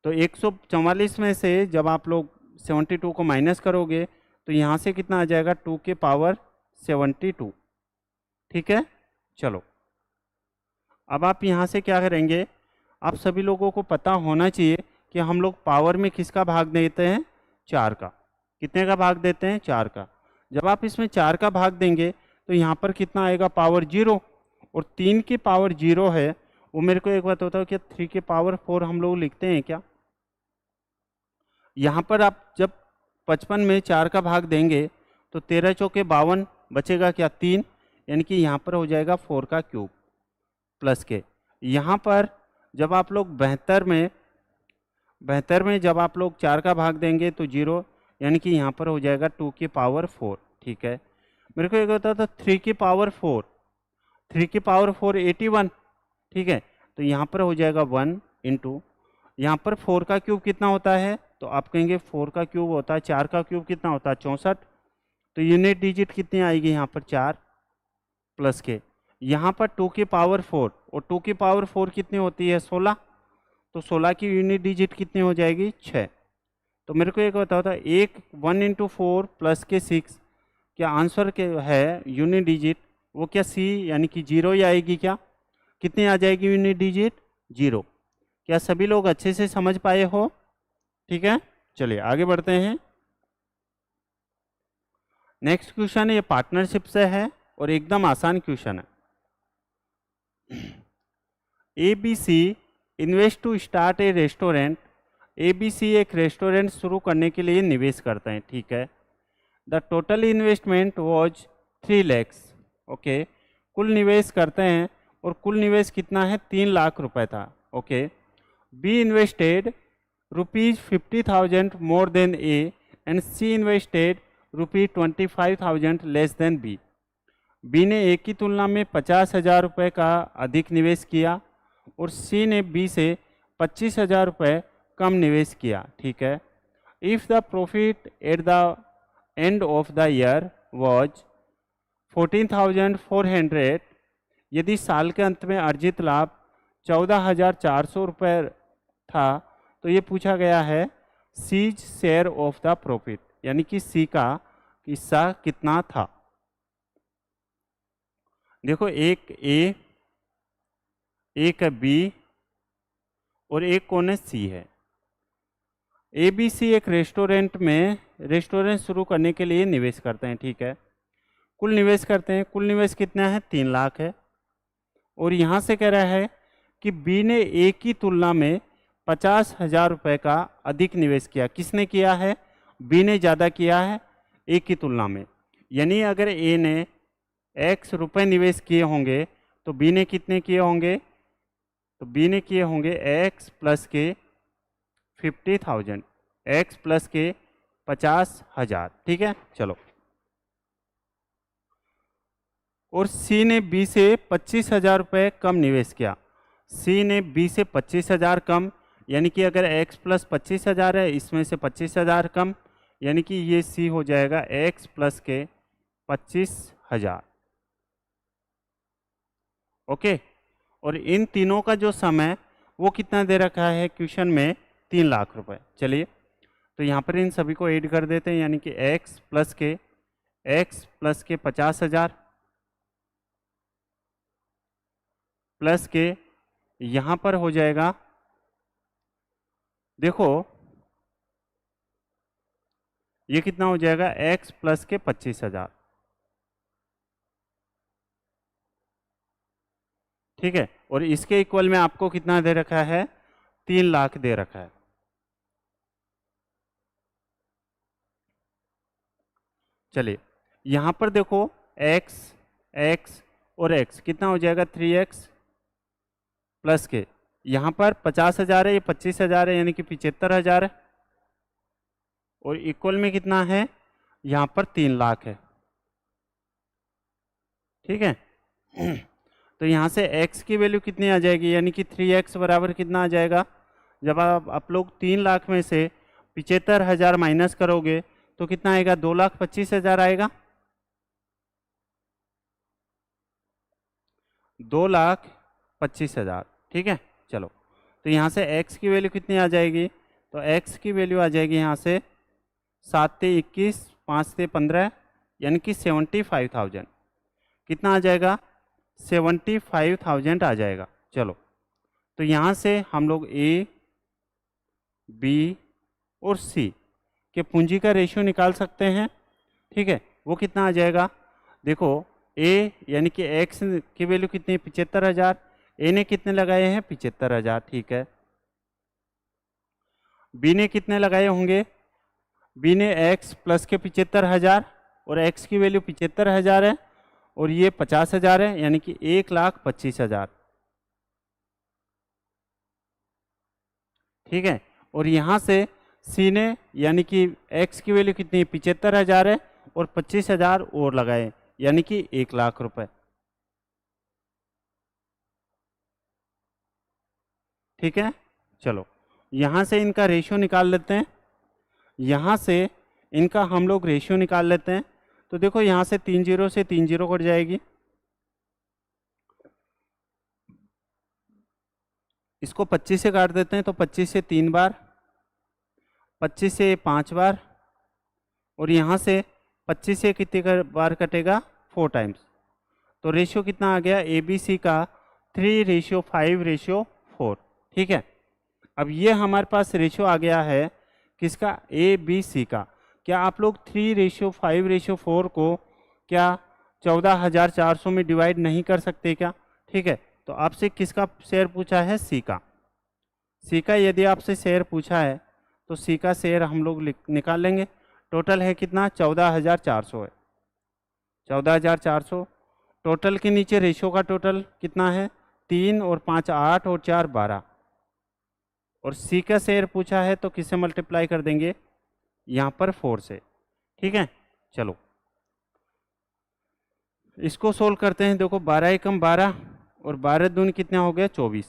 तो 144 में से जब आप लोग 72 को माइनस करोगे तो यहाँ से कितना आ जाएगा, 2 की पावर 72। ठीक है, चलो अब आप यहाँ से क्या करेंगे, आप सभी लोगों को पता होना चाहिए कि हम लोग पावर में किसका भाग देते हैं, 4 का। कितने का भाग देते हैं, 4 का। जब आप इसमें 4 का भाग देंगे तो यहाँ पर कितना आएगा, पावर 0, और 3 की पावर 0 है। वो मेरे को एक बात होता है कि 3 की पावर 4 हम लोग लिखते हैं क्या। यहाँ पर आप जब 55 में 4 का भाग देंगे तो 13 चौके 52, बचेगा क्या, 3, यानी कि यहाँ पर हो जाएगा 4 का क्यूब प्लस के। यहाँ पर जब आप लोग 72 में जब आप लोग 4 का भाग देंगे तो 0, यानी कि यहाँ पर हो जाएगा 2 की पावर 4। ठीक है, मेरे को एक होता था 3 की पावर 4, 3 की पावर 4 81। ठीक है, तो यहाँ पर हो जाएगा 1 इंटू, यहाँ पर 4 का क्यूब कितना होता है, तो आप कहेंगे 4 का क्यूब होता है, 4 का क्यूब कितना होता है, 64। तो यूनिट डिजिट कितनी आएगी यहाँ पर, 4 प्लस के। यहाँ पर 2 की पावर 4, और 2 की पावर 4 कितनी होती है, 16। तो 16 की यूनिट डिजिट कितनी हो जाएगी, 6। तो मेरे को एक बताओ था, 1 इंटू 4 प्लस के 6, क्या आंसर के है यूनिट डिजिट, वो क्या सी यानी कि 0 ही आएगी क्या, कितनी आ जाएगी यूनिट डिजिट, 0। क्या सभी लोग अच्छे से समझ पाए हो। ठीक है, चलिए आगे बढ़ते हैं। नेक्स्ट क्वेश्चन ये पार्टनरशिप से है और एकदम आसान क्वेश्चन है। ABC invest to start a restaurant. ABC एक रेस्टोरेंट शुरू करने के लिए निवेश करते हैं। ठीक है, the total investment was 3 lakhs। Okay, कुल निवेश करते हैं और कुल निवेश कितना है, 3 लाख रुपए था। Okay, B invested ₹50,000 more than A and C invested ₹25,000 less than B. B ने ए की तुलना में 50,000 रुपये का अधिक निवेश किया और सी ने बी से 25,000 रुपये कम निवेश किया। ठीक है, if the profit at the end of the year was 14,400, यदि साल के अंत में अर्जित लाभ 14,400 रुपये था, तो ये पूछा गया है C's share of the profit, यानी कि सी का हिस्सा कितना था। देखो, एक ए, एक है बी और एक कौन है, सी है। ABC एक रेस्टोरेंट शुरू करने के लिए निवेश करते हैं। ठीक है, कुल निवेश करते हैं, कुल निवेश कितना है, 3 लाख है। और यहाँ से कह रहा है कि बी ने ए की तुलना में 50,000 रुपये का अधिक निवेश किया। किसने किया है, बी ने ज़्यादा किया है ए की तुलना में। यानी अगर ए ने x रुपये निवेश किए होंगे तो बी ने कितने किए होंगे, तो बी ने किए होंगे x प्लस के 50,000, x प्लस के 50,000। ठीक है, चलो। और सी ने बी से 25,000 रुपये कम निवेश किया। सी ने बी से 25,000 कम, यानी कि अगर x प्लस 25,000 है, इसमें से 25,000 कम, यानी कि ये सी हो जाएगा x प्लस के 25,000। ओके, और इन तीनों का जो सम है वो कितना दे रखा है क्वेश्चन में, 3 लाख रुपए। चलिए, तो यहाँ पर इन सभी को ऐड कर देते हैं, यानी कि x प्लस के 50,000 प्लस के यहाँ पर हो जाएगा, देखो ये कितना हो जाएगा, x प्लस के 25,000। ठीक है, और इसके इक्वल में आपको कितना दे रखा है, 3 लाख दे रखा है। चलिए, यहाँ पर देखो x और x कितना हो जाएगा, 3x प्लस के, यहाँ पर 50,000 है, ये 25,000 है, यानी कि 75,000 है। और इक्वल में कितना है, यहाँ पर 3 लाख है। ठीक है। तो यहाँ से x की वैल्यू कितनी आ जाएगी, यानी कि 3x बराबर कितना आ जाएगा। जब आप लोग 3 लाख में से 75,000 माइनस करोगे तो कितना आएगा, 2,25,000 आएगा। 2,25,000। ठीक है। चलो, तो यहाँ से x की वैल्यू कितनी आ जाएगी, तो x की वैल्यू आ जाएगी यहाँ से 7 से 21, 5 से 15, यानी कि 75,000। कितना आ जाएगा, 75,000 आ जाएगा। चलो, तो यहाँ से हम लोग A, B और C के पूंजी का रेशियो निकाल सकते हैं। ठीक है, वो कितना आ जाएगा, देखो A यानी कि X की वैल्यू कितनी, 75,000। A ने कितने लगाए हैं, 75,000। ठीक है। B ने कितने लगाए होंगे, B ने X प्लस के 75,000, और X की वैल्यू 75,000 है और ये 50,000 है, यानी कि 1,25,000। ठीक है। और यहाँ से C ने यानी कि X की वैल्यू कितनी, 75,000 है और 25,000 और लगाए, यानी कि 1 लाख रुपए। ठीक है। चलो, यहाँ से इनका रेशियो निकाल लेते हैं। यहाँ से इनका हम लोग रेशियो निकाल लेते हैं। तो देखो, यहाँ से 3 जीरो से 3 जीरो कट जाएगी, इसको 25 से काट देते हैं, तो 25 से 3 बार, 25 से 5 बार, और यहाँ से 25 से कितने बार कटेगा, 4 टाइम्स। तो रेशियो कितना आ गया, ABC का 3:5:4। ठीक है। अब ये हमारे पास रेशियो आ गया है किसका, ABC का। क्या आप लोग 3:5:4 को क्या 14,400 में डिवाइड नहीं कर सकते क्या। ठीक है। तो आपसे किसका शेयर पूछा है, C का। C का यदि आपसे शेयर पूछा है तो C का शेयर हम लोग निकाल लेंगे। टोटल है कितना, 14,400 है। 14,400 टोटल के नीचे रेशियो का टोटल कितना है, 3 और 5 8 और 4 12। और C का शेयर पूछा है तो किससे मल्टीप्लाई कर देंगे, यहाँ पर 4 से। ठीक है। चलो, इसको सोल्व करते हैं। देखो, 12 एकम 12 और 12 दूनी कितना हो गया, 24।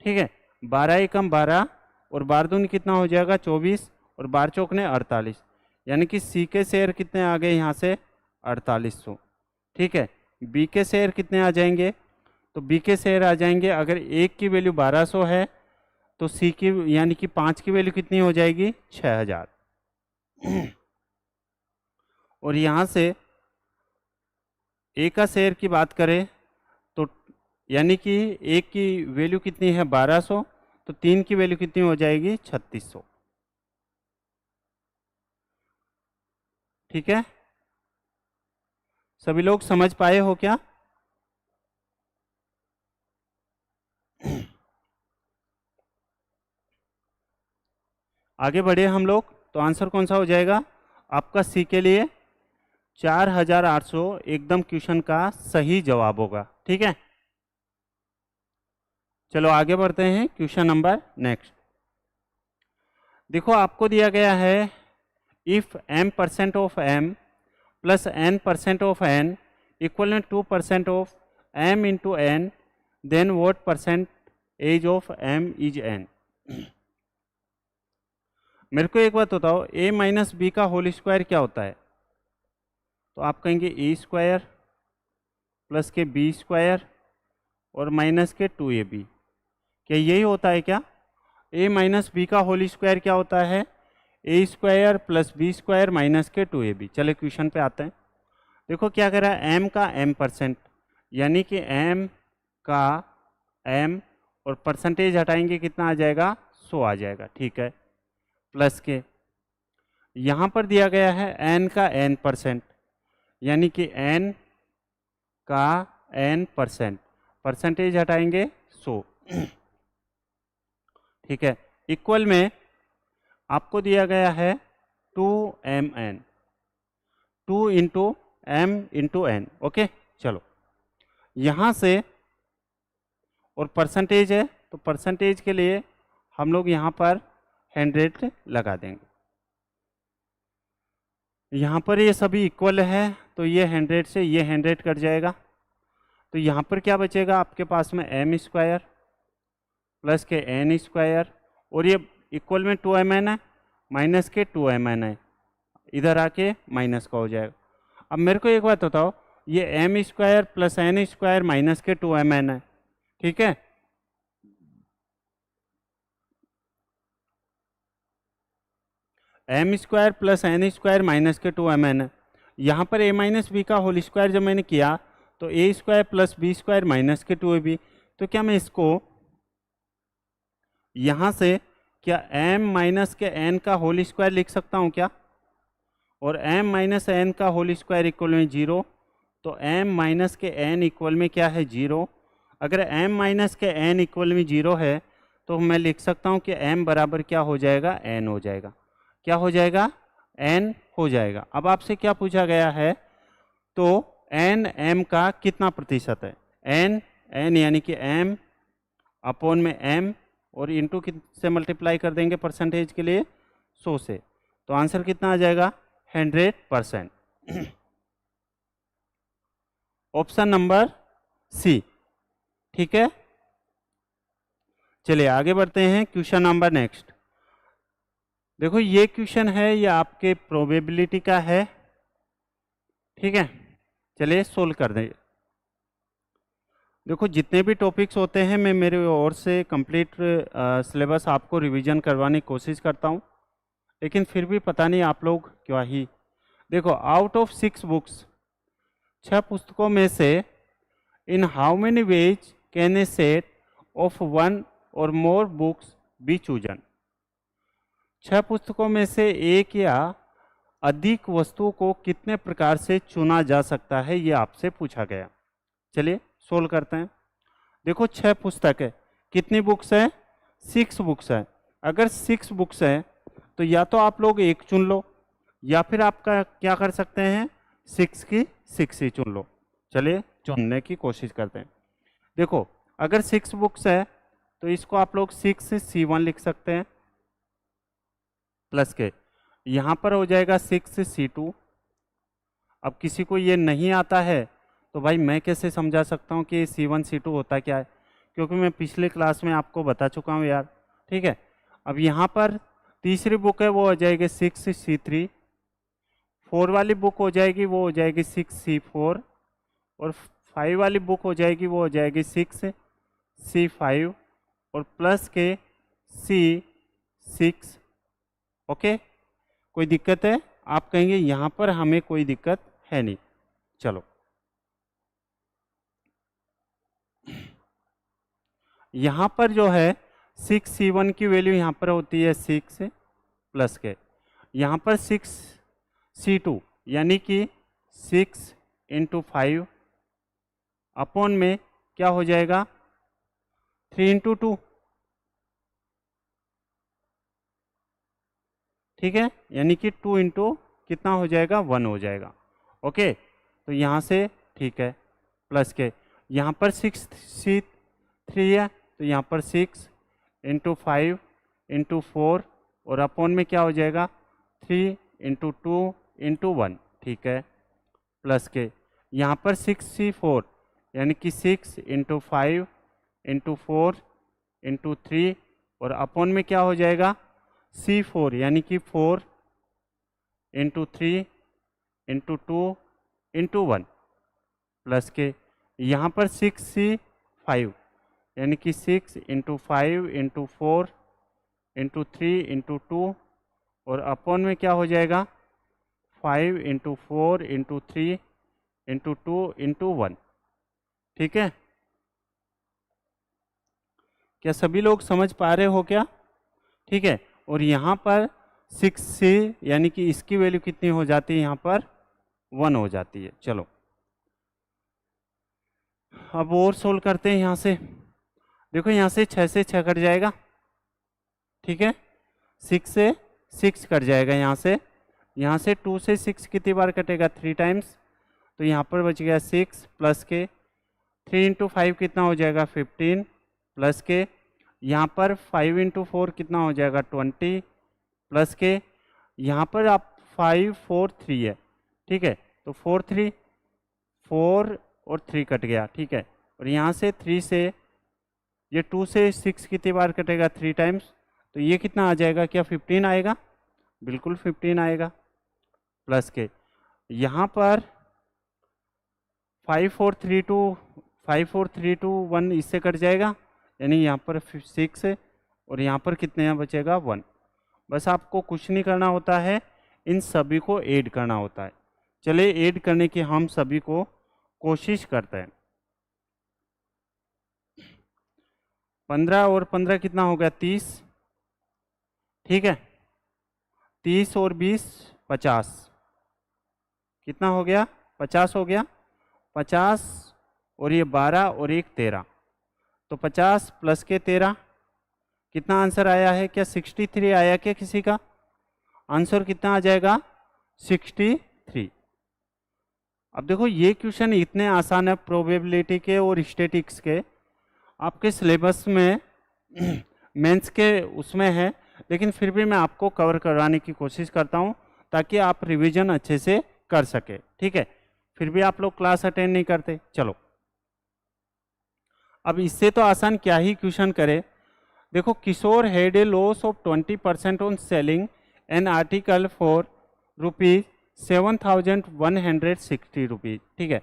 ठीक है। 12 एकम 12 और 12 दूनी कितना हो जाएगा, 24, और 12 चौकने 48, यानी कि C के शेयर कितने आ गए यहाँ से, 4800। ठीक है। B के शेयर कितने आ जाएंगे, तो B के शेयर आ जाएंगे, अगर 1 की वैल्यू 1200 है तो C की यानी कि 5 की वैल्यू कितनी हो जाएगी, 6,000। और यहाँ से A का शेयर की बात करें तो यानी कि 1 की वैल्यू कितनी है, 1200, तो 3 की वैल्यू कितनी हो जाएगी, 3600। ठीक है। सभी लोग समझ पाए हो क्या। आगे बढ़े हम लोग, तो आंसर कौन सा हो जाएगा आपका, C के लिए 4,800 एकदम क्वेश्चन का सही जवाब होगा। ठीक है। चलो आगे बढ़ते हैं, क्वेश्चन नंबर नेक्स्ट। देखो, आपको दिया गया है if m% of m plus n% of n equal 2% of m into n, then what % of m is n। मेरे को एक बात बताओ, a माइनस बी का होल स्क्वायर क्या होता है, तो आप कहेंगे a² प्लस के b² और माइनस के 2ab। क्या यही होता है क्या, a माइनस बी का होल स्क्वायर क्या होता है, a² प्लस b² माइनस के 2ab। चले क्वेश्चन पे आते हैं। देखो क्या कह रहा है, m का m%, यानी कि m का m और परसेंटेज हटाएंगे कितना आ जाएगा, 100 आ जाएगा। ठीक है। प्लस के यहाँ पर दिया गया है n का n%, यानी कि n का n%, परसेंटेज हटाएंगे 100। ठीक है। इक्वल में आपको दिया गया है 2mn, 2 into m into n। Okay. चलो, यहाँ से और परसेंटेज है तो परसेंटेज के लिए हम लोग यहाँ पर 100 लगा देंगे। यहाँ पर ये सभी इक्वल है तो ये 100 से ये 100 कट जाएगा, तो यहाँ पर क्या बचेगा आपके पास में m स्क्वायर प्लस के n स्क्वायर, और ये इक्वल में 2mn है, माइनस के 2mn है, इधर आके माइनस का हो जाएगा। अब मेरे को एक बात बताओ, ये m square plus n square minus के 2mn है, ठीक है। m square plus n square minus के 2mn है। यहाँ पर a माइनस बी का होल स्क्वायर जब मैंने किया तो a square plus B square minus के 2ab, तो क्या मैं इसको यहाँ से क्या m माइनस के n का होल स्क्वायर लिख सकता हूँ क्या? और m माइनस n का होल स्क्वायर इक्वल में 0, तो m माइनस के n इक्वल में क्या है 0। अगर m माइनस के n इक्वल में 0 है तो मैं लिख सकता हूँ कि m बराबर क्या हो जाएगा, n हो जाएगा। क्या हो जाएगा, n हो जाएगा। अब आपसे क्या पूछा गया है, तो n m का कितना प्रतिशत है, n यानी कि m अपॉन में m और इंटू से मल्टीप्लाई कर देंगे परसेंटेज के लिए 100 से, तो आंसर कितना आ जाएगा 100%। ऑप्शन नंबर सी, ठीक है। चलिए आगे बढ़ते हैं, क्वेश्चन नंबर नेक्स्ट। देखो ये क्वेश्चन है, ये आपके प्रोबेबिलिटी का है, ठीक है। चलिए सोल्व कर दें। देखो जितने भी टॉपिक्स होते हैं मैं मेरे ओर से कंप्लीट सिलेबस आपको रिवीजन करवाने की कोशिश करता हूँ, लेकिन फिर भी पता नहीं आप लोग क्यों ही। देखो आउट ऑफ 6 बुक्स, 6 पुस्तकों में से in how many ways can a set of 1 और मोर बुक्स बी चूजन। 6 पुस्तकों में से एक या अधिक वस्तुओं को कितने प्रकार से चुना जा सकता है, ये आपसे पूछा गया। चलिए सोल्व करते हैं। देखो 6 पुस्तक है, कितनी बुक्स है, 6 बुक्स है। अगर 6 बुक्स है तो या तो आप लोग एक चुन लो, या फिर आपका क्या कर सकते हैं 6 की 6 ही चुन लो। चलिए चुनने की कोशिश करते हैं। देखो अगर 6 बुक्स है तो इसको आप लोग 6C1 लिख सकते हैं, प्लस के यहाँ पर हो जाएगा 6C2। अब किसी को ये नहीं आता है तो भाई मैं कैसे समझा सकता हूँ कि C1 C2 होता क्या है, क्योंकि मैं पिछले क्लास में आपको बता चुका हूँ यार, ठीक है। अब यहाँ पर तीसरी बुक है वो हो जाएगी 6C3, 4 वाली बुक हो जाएगी वो हो जाएगी 6C4, और 5 वाली बुक हो जाएगी वो हो जाएगी 6C5, और प्लस के C6। ओके, कोई दिक्कत है? आप कहेंगे यहाँ पर हमें कोई दिक्कत है नहीं। चलो यहाँ पर जो है 6C1 की वैल्यू यहाँ पर होती है 6 प्लस के, यहाँ पर 6C2 यानी कि 6 × 5 अपॉन में क्या हो जाएगा 3 × 2, ठीक है, यानी कि 2 × कितना हो जाएगा 1 हो जाएगा। ओके, तो यहाँ से ठीक है, प्लस के यहाँ पर 6C3 है तो यहाँ पर 6 × 5 × 4 और अपॉन में क्या हो जाएगा 3 × 2 × 1, ठीक है, प्लस के यहाँ पर 6C4 यानी कि 6 × 5 × 4 × 3 और अपॉन में क्या हो जाएगा C4 यानी कि 4 × 3 × 2 × 1, प्लस के यहाँ पर 6C5 यानी कि 6 × 5 × 4 × 3 × 2 और अपॉन में क्या हो जाएगा 5 × 4 × 3 × 2 × 1, ठीक है। क्या सभी लोग समझ पा रहे हो क्या? ठीक है, और यहाँ पर 6C यानी कि इसकी वैल्यू कितनी हो जाती है, यहाँ पर 1 हो जाती है। चलो अब और सोल्व करते हैं। यहाँ से देखो यहाँ से 6 से 6 कट जाएगा, ठीक है, 6 से 6 कट जाएगा, यहाँ से 2 से 6 कितनी बार कटेगा 3 टाइम्स, तो यहाँ पर बच गया 6 प्लस के 3 × 5 कितना हो जाएगा 15 प्लस के यहाँ पर 5 इंटू 4 कितना हो जाएगा 20 प्लस के यहाँ पर आप 5 4 3 है, ठीक है, तो 4 3 4 और 3 कट गया, ठीक है, और यहाँ से 3 से ये 2 से 6 कितनी बार कटेगा 3 टाइम्स, तो ये कितना आ जाएगा, क्या 15 आएगा, बिल्कुल 15 आएगा प्लस के यहाँ पर 5 4 3 2 5 4 3 2 1 इससे कट जाएगा, यानी यहाँ पर 6 है और यहाँ पर कितने यहाँ बचेगा 1। बस आपको कुछ नहीं करना होता है, इन सभी को ऐड करना होता है। चलिए ऐड करने की हम सभी को कोशिश करते हैं। 15 और 15 कितना हो गया 30, ठीक है, 30 और 20 50, कितना हो गया 50 हो गया, 50 और ये 12 और एक 13, तो 50 प्लस के 13 कितना आंसर आया है, क्या 63 आया क्या, किसी का आंसर कितना आ जाएगा 63। अब देखो ये क्वेश्चन इतने आसान है प्रोबेबिलिटी के और स्टैटिक्स के, आपके सिलेबस में मेंस के उसमें है, लेकिन फिर भी मैं आपको कवर करवाने की कोशिश करता हूँ ताकि आप रिवीजन अच्छे से कर सके, ठीक है, फिर भी आप लोग क्लास अटेंड नहीं करते। चलो अब इससे तो आसान क्या ही क्वेश्चन करे। देखो Kishore had a loss of 20% on selling an article for ₹7,160 rupees, ठीक है,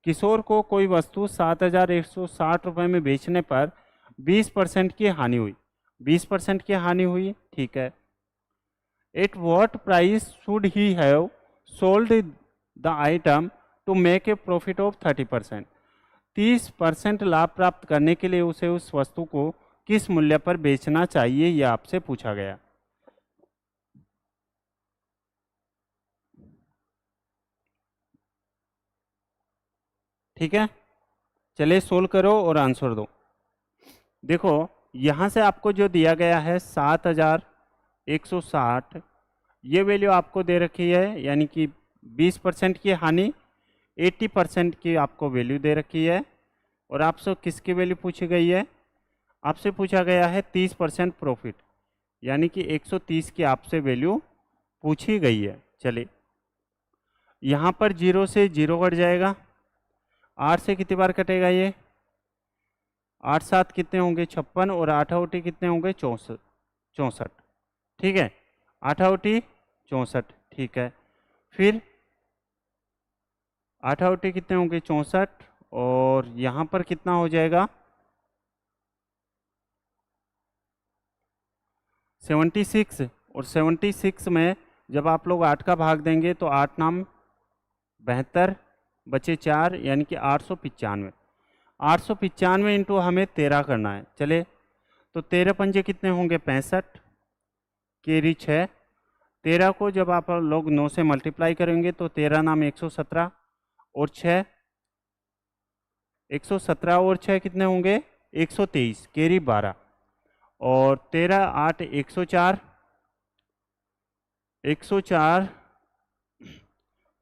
किशोर को कोई वस्तु 7,160 रुपये में बेचने पर 20% की हानि हुई, 20% की हानि हुई, ठीक है, at what price should he have sold the item to make a profit of 30%, 30% लाभ प्राप्त करने के लिए उसे उस वस्तु को किस मूल्य पर बेचना चाहिए, यह आपसे पूछा गया। ठीक है, चलिए सोल्व करो और आंसर दो। देखो यहाँ से आपको जो दिया गया है 7,160, ये वैल्यू आपको दे रखी है, यानी कि 20% की हानि, 80% की आपको वैल्यू दे रखी है, और आपसे किसकी वैल्यू पूछी गई है, आपसे पूछा गया है 30% प्रॉफिट, यानी कि 130 की आपसे वैल्यू पूछी गई है। चलिए यहाँ पर 0 से 0 कट जाएगा, 8 से कितनी बार कटेगा, ये 8 7 कितने होंगे 56, और 8 8 कितने होंगे 64, ठीक है, 8 8 64, ठीक है, फिर 8 8 कितने होंगे 64, और यहाँ पर कितना हो जाएगा 76, और 76 में जब आप लोग 8 का भाग देंगे तो 8 नाम 72 बचे 4, यानी कि 895, 895 इंटू हमें 13 करना है। चले तो 13 पंजे कितने होंगे 65, केरी 6, 13 को जब आप लोग 9 से मल्टीप्लाई करेंगे तो 13 नाम 117 और 6, 117 और 6 कितने होंगे 123, केरी 12, और 13 8 104, 104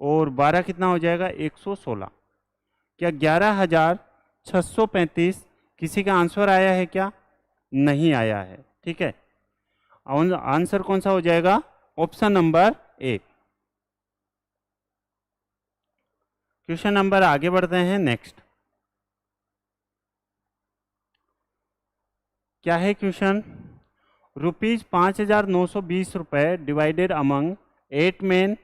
और 12 कितना हो जाएगा 116, क्या 11,635 किसी का आंसर आया है क्या, नहीं आया है, ठीक है, आंसर कौन सा हो जाएगा, option number A. Question number आगे बढ़ते हैं, नेक्स्ट क्या है question, ₹5,920 divided among 8 man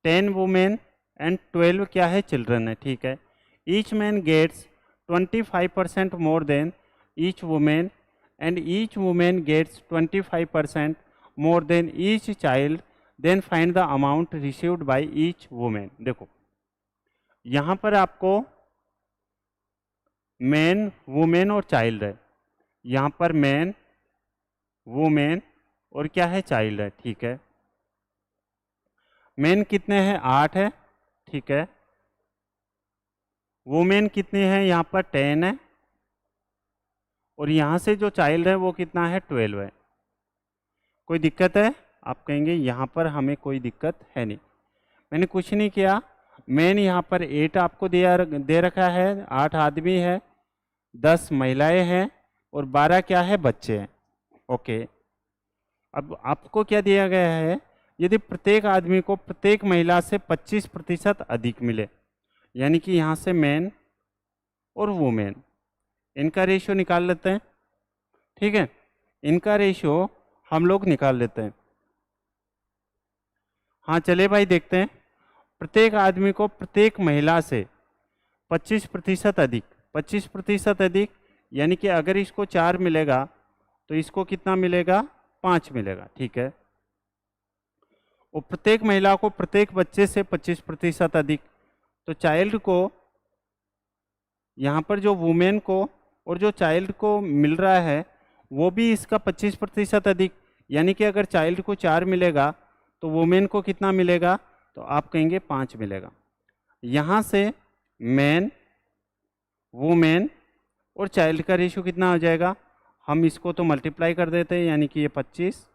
10 women and 12 क्या है चिल्ड्रन है, ठीक है, each man gets 25% more than each women and each women gets 25% more than each child, then find the amount received by each women. देखो यहाँ पर आपको मैन वुमेन और चाइल्ड है, यहाँ पर मैन वुमेन और क्या है चाइल्ड है, ठीक है, मैन कितने हैं 8 है, ठीक है, वुमेन कितनी है यहाँ पर 10 है, और यहाँ से जो चाइल्ड है वो कितना है 12 है। कोई दिक्कत है, आप कहेंगे यहाँ पर हमें कोई दिक्कत है नहीं, मैंने कुछ नहीं किया, मैन यहाँ पर 8 आपको दे रखा है, 8 आदमी है, 10 महिलाएं हैं, और 12 क्या है, बच्चे हैं। ओके, अब आपको क्या दिया गया है, यदि प्रत्येक आदमी को प्रत्येक महिला से 25% अधिक मिले, यानी कि यहाँ से मैन और वुमेन, इनका रेशियो निकाल लेते हैं। ठीक है, इनका रेशियो हम लोग निकाल लेते हैं। हाँ चलिए भाई देखते हैं। प्रत्येक आदमी को प्रत्येक महिला से 25% अधिक, 25% अधिक यानी कि अगर इसको 4 मिलेगा तो इसको कितना मिलेगा, 5 मिलेगा। ठीक है, और प्रत्येक महिला को प्रत्येक बच्चे से 25% अधिक, तो चाइल्ड को यहाँ पर जो वुमेन को और जो चाइल्ड को मिल रहा है वो भी इसका 25% अधिक, यानी कि अगर चाइल्ड को 4 मिलेगा तो वुमेन को कितना मिलेगा, तो आप कहेंगे 5 मिलेगा। यहाँ से मैन, वुमेन और चाइल्ड का रेशियो कितना हो जाएगा, हम इसको तो मल्टीप्लाई कर देते हैं यानी कि ये 25,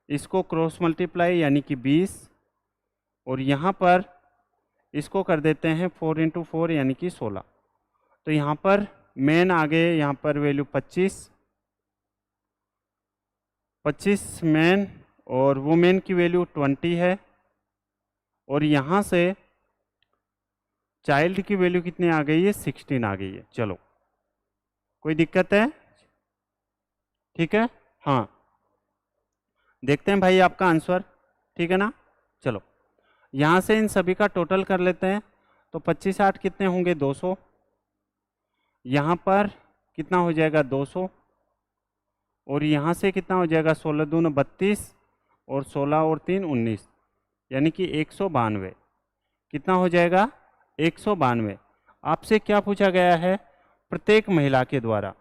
इसको क्रॉस मल्टीप्लाई यानी कि 20, और यहाँ पर इसको कर देते हैं 4 × 4 यानी कि 16। तो यहाँ पर मैन आ गए, यहाँ पर वैल्यू 25 मैन और वुमेन की वैल्यू 20 है, और यहाँ से चाइल्ड की वैल्यू कितनी आ गई है, 16 आ गई है। चलो, कोई दिक्कत है? ठीक है, हाँ देखते हैं भाई आपका आंसर, ठीक है ना। चलो, यहाँ से इन सभी का टोटल कर लेते हैं, तो 25 8 कितने होंगे, 200, यहाँ पर कितना हो जाएगा 200, और यहाँ से कितना हो जाएगा 16 दूनी 32 और 16 और 3 19, यानी कि 192। कितना हो जाएगा, 192। आपसे क्या पूछा गया है, प्रत्येक महिला के द्वारा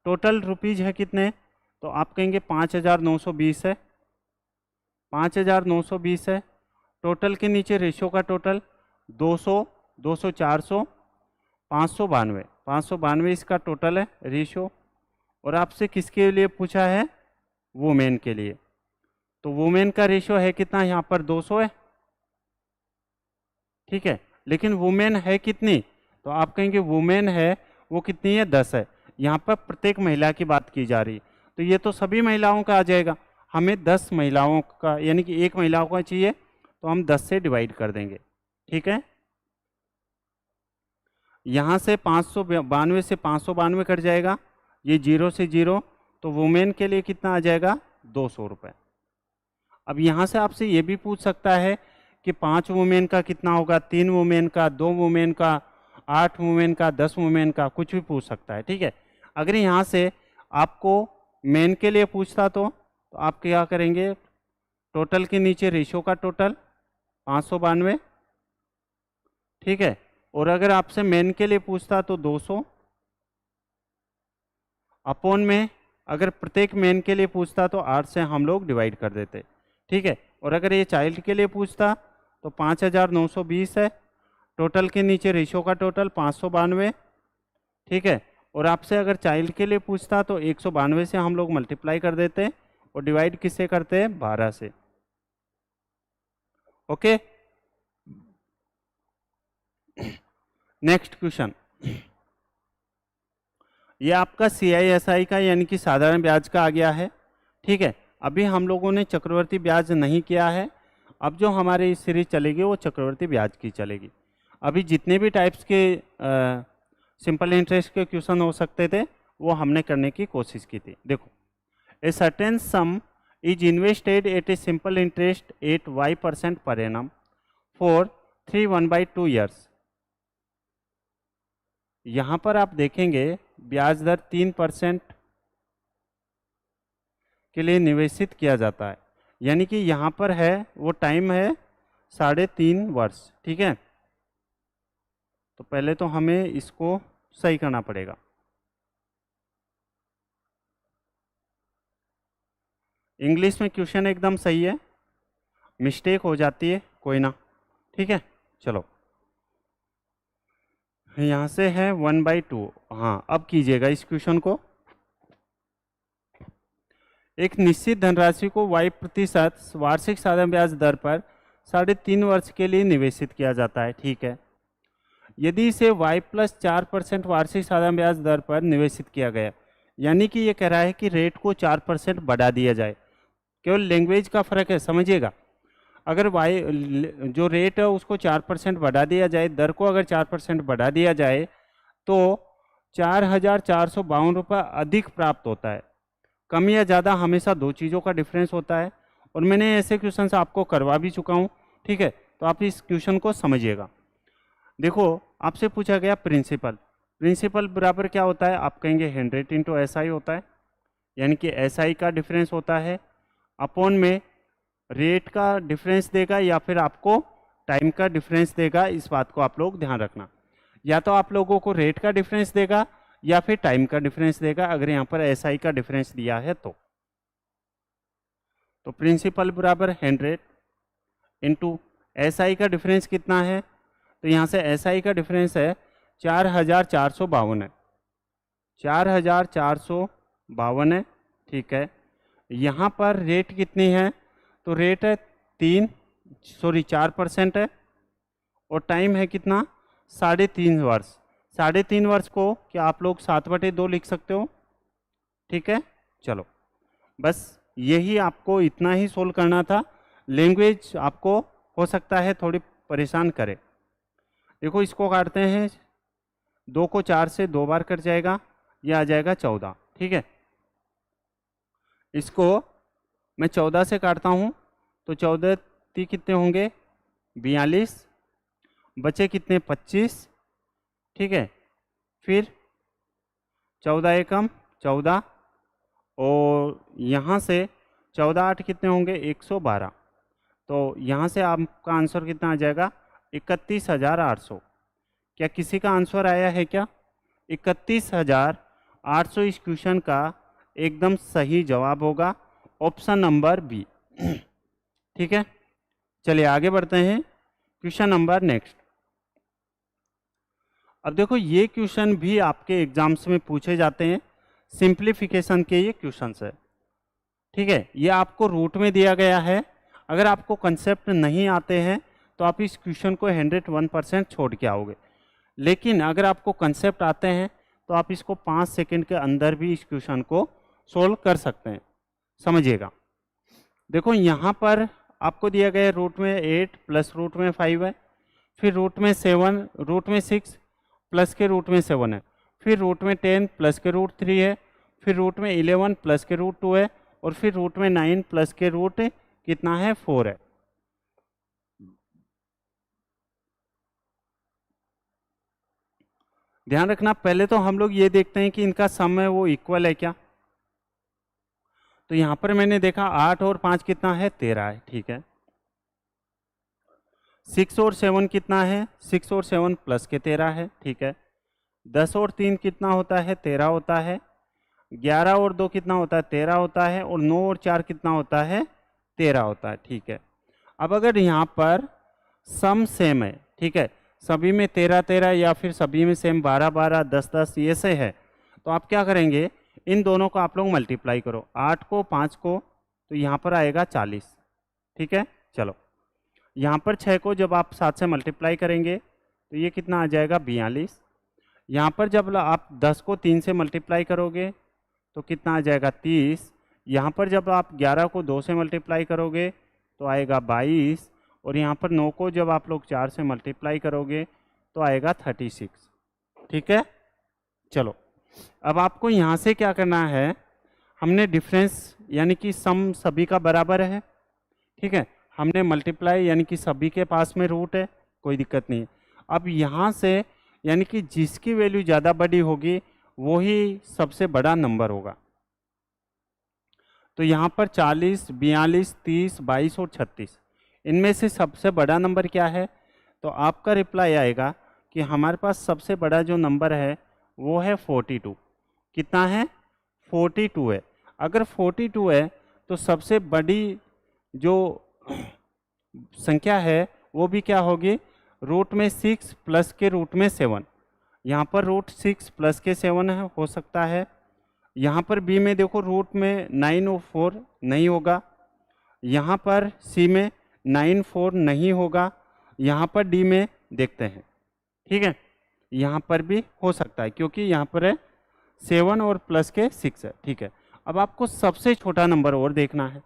टोटल रुपीज है कितने, तो आप कहेंगे 5920 है, 5920 है। टोटल के नीचे रेशियो का टोटल 200, 200 400, 592, 592 इसका टोटल है रेशियो। और आपसे किसके लिए पूछा है, वुमेन के लिए, तो वुमेन का रेशियो है कितना, यहाँ पर 200 है। ठीक है, लेकिन वुमेन है कितनी, तो आप कहेंगे वुमेन है वो कितनी है, 10 है। यहाँ पर प्रत्येक महिला की बात की जा रही है, तो ये तो सभी महिलाओं का आ जाएगा। हमें 10 महिलाओं का यानी कि एक महिलाओं का चाहिए, तो हम 10 से डिवाइड कर देंगे। ठीक है, यहाँ से 592 से 592 कट जाएगा, ये 0 से 0, तो वुमेन के लिए कितना आ जाएगा, 200 रुपये। अब यहाँ से आपसे ये भी पूछ सकता है कि 5 वुमेन का कितना होगा, 3 वुमेन का, 2 वुमेन का, 8 वुमेन का, 10 वुमेन का, कुछ भी पूछ सकता है। ठीक है, अगर यहाँ से आपको मेन के लिए पूछता तो आप क्या करेंगे, टोटल के नीचे रेशियो का टोटल 592। ठीक है, और अगर आपसे मेन के लिए पूछता तो 200 अपॉन में, अगर प्रत्येक मेन के लिए पूछता तो 8 से हम लोग डिवाइड कर देते। ठीक है, और अगर ये चाइल्ड के लिए पूछता तो 5920 है, टोटल के नीचे रेशियो का टोटल 592। ठीक है, और आपसे अगर चाइल्ड के लिए पूछता तो 192 से हम लोग मल्टीप्लाई कर देते और डिवाइड किससे करते हैं, 12 से। ओके, नेक्स्ट क्वेश्चन, ये आपका CISI का यानी कि साधारण ब्याज का आ गया है। ठीक है, अभी हम लोगों ने चक्रवर्ती ब्याज नहीं किया है, अब जो हमारी सीरीज चलेगी वो चक्रवर्ती ब्याज की चलेगी। अभी जितने भी टाइप्स के सिंपल इंटरेस्ट के क्वेश्चन हो सकते थे वो हमने करने की कोशिश की थी। देखो, a certain some is invested at a simple interest eight y% per annum for 3 1/2 years. यहाँ पर आप देखेंगे ब्याज दर 3% के लिए निवेशित किया जाता है, यानी कि यहाँ पर है वो टाइम है 3.5 वर्ष। ठीक है, तो पहले तो हमें इसको सही करना पड़ेगा। इंग्लिश में क्वेश्चन एकदम सही है, मिस्टेक हो जाती है कोई ना। ठीक है, चलो यहाँ से है 1/2। हाँ, अब कीजिएगा इस क्वेश्चन को। एक निश्चित धनराशि को y% वार्षिक साधारण ब्याज दर पर 3.5 वर्ष के लिए निवेशित किया जाता है। ठीक है, यदि इसे y + 4% वार्षिक साधारण ब्याज दर पर निवेशित किया गया, यानी कि ये कह रहा है कि रेट को 4% बढ़ा दिया जाए। केवल लैंग्वेज का फ़र्क है, समझिएगा। अगर वाई जो रेट है उसको 4% बढ़ा दिया जाए, दर को अगर 4% बढ़ा दिया जाए तो 4,452 रुपये अधिक प्राप्त होता है। कम या ज़्यादा हमेशा दो चीज़ों का डिफरेंस होता है, और मैंने ऐसे क्वेश्चन आपको करवा भी चुका हूँ, ठीक है। तो आप इस क्वेश्चन को समझिएगा। देखो, आपसे पूछा गया प्रिंसिपल। प्रिंसिपल बराबर क्या होता है, आप कहेंगे 100 इंटू SI होता है, यानी कि SI का डिफरेंस होता है अपॉन में रेट का डिफरेंस देगा या फिर आपको टाइम का डिफरेंस देगा। इस बात को आप लोग ध्यान रखना, या तो आप लोगों को रेट का डिफरेंस देगा या फिर टाइम का डिफरेंस देगा, अगर यहाँ पर SI का डिफरेंस दिया है तो प्रिंसिपल बराबर 100 इंटू SI का डिफरेंस कितना है, तो यहाँ से SI का डिफरेंस है 4,452 है, 4,452 है, ठीक है। यहाँ पर रेट कितनी है, तो रेट है 4% है, और टाइम है कितना 3.5 वर्ष। 3.5 वर्ष को क्या आप लोग 7/2 लिख सकते हो, ठीक है। चलो, बस यही आपको इतना ही सोल्व करना था। लैंग्वेज आपको हो सकता है थोड़ी परेशान करे। देखो, इसको काटते हैं, 2 को 4 से 2 बार कट जाएगा, ये आ जाएगा 14, ठीक है। इसको मैं 14 से काटता हूँ तो 14 कितने होंगे 42, बचे कितने 25, ठीक है। फिर 14 एकम 14, और यहाँ से 14 8 कितने होंगे 112, तो यहाँ से आपका आंसर कितना आ जाएगा 31,800। क्या किसी का आंसर आया है क्या? 31,800 इस क्वेश्चन का एकदम सही जवाब होगा, ऑप्शन नंबर बी। ठीक है, चलिए आगे बढ़ते हैं। Question number next. अब देखो, ये क्वेश्चन भी आपके एग्जाम्स में पूछे जाते हैं, सिंप्लीफिकेशन के ये क्वेश्चंस है, ठीक है। ये आपको रूट में दिया गया है। अगर आपको कंसेप्ट नहीं आते हैं तो आप इस क्वेश्चन को 101% छोड़ के आओगे, लेकिन अगर आपको कंसेप्ट आते हैं तो आप इसको 5 सेकंड के अंदर भी इस क्वेश्चन को सोल्व कर सकते हैं। समझिएगा, देखो यहाँ पर आपको दिया गया है रूट में 8 प्लस रूट में 5 है, फिर रूट में 7, रूट में 6 प्लस के रूट में 7 है, फिर रूट में 10 प्लस के रूट 3 है, फिर रूट में 11 प्लस के रूट 2 है, और फिर रूट में 9 प्लस के रूट कितना है 4 है। ध्यान रखना, पहले तो हम लोग ये देखते हैं कि इनका सम है वो इक्वल है क्या। तो यहाँ पर मैंने देखा 8 और 5 कितना है 13 है, ठीक है। 6 और 7 कितना है 6 और 7 प्लस के 13 है, ठीक है। 10 और 3 कितना होता है 13 होता है। 11 और 2 कितना होता है 13 होता है, और 9 और 4 कितना होता है 13 होता है, ठीक है। अब अगर यहाँ पर सम सेम है, ठीक है, सभी में 13 13 या फिर सभी में सेम 12 12 10 10 ये से है, तो आप क्या करेंगे, इन दोनों को आप लोग मल्टीप्लाई करो, 8 को 5 को, तो यहाँ पर आएगा 40, ठीक है। चलो, यहाँ पर 6 को जब आप 7 से मल्टीप्लाई करेंगे तो ये कितना आ जाएगा 42। यहाँ पर जब आप 10 को 3 से मल्टीप्लाई करोगे तो कितना आ जाएगा 30। यहाँ पर जब आप 11 को 2 से मल्टीप्लाई करोगे तो आएगा 22, और यहाँ पर 9 को जब आप लोग 4 से मल्टीप्लाई करोगे तो आएगा 36, ठीक है। चलो, अब आपको यहाँ से क्या करना है, हमने डिफरेंस यानी कि सम सभी का बराबर है, ठीक है, हमने मल्टीप्लाई यानी कि सभी के पास में रूट है, कोई दिक्कत नहीं है। अब यहाँ से यानी कि जिसकी वैल्यू ज़्यादा बड़ी होगी वही सबसे बड़ा नंबर होगा। तो यहाँ पर 40 42 30 22 और 36, इनमें से सबसे बड़ा नंबर क्या है, तो आपका रिप्लाई आएगा कि हमारे पास सबसे बड़ा जो नंबर है वो है 42। कितना है 42 है। अगर 42 है तो सबसे बड़ी जो संख्या है वो भी क्या होगी, रूट में 6 प्लस के रूट में 7। यहाँ पर रूट 6 प्लस के 7 है, हो सकता है। यहाँ पर बी में देखो रूट में 9 और 4 नहीं होगा, यहाँ पर सी में 9 4 नहीं होगा, यहाँ पर डी में देखते हैं, ठीक है, यहाँ पर भी हो सकता है क्योंकि यहाँ पर है 7 और प्लस के 6 है, ठीक है। अब आपको सबसे छोटा नंबर और देखना है।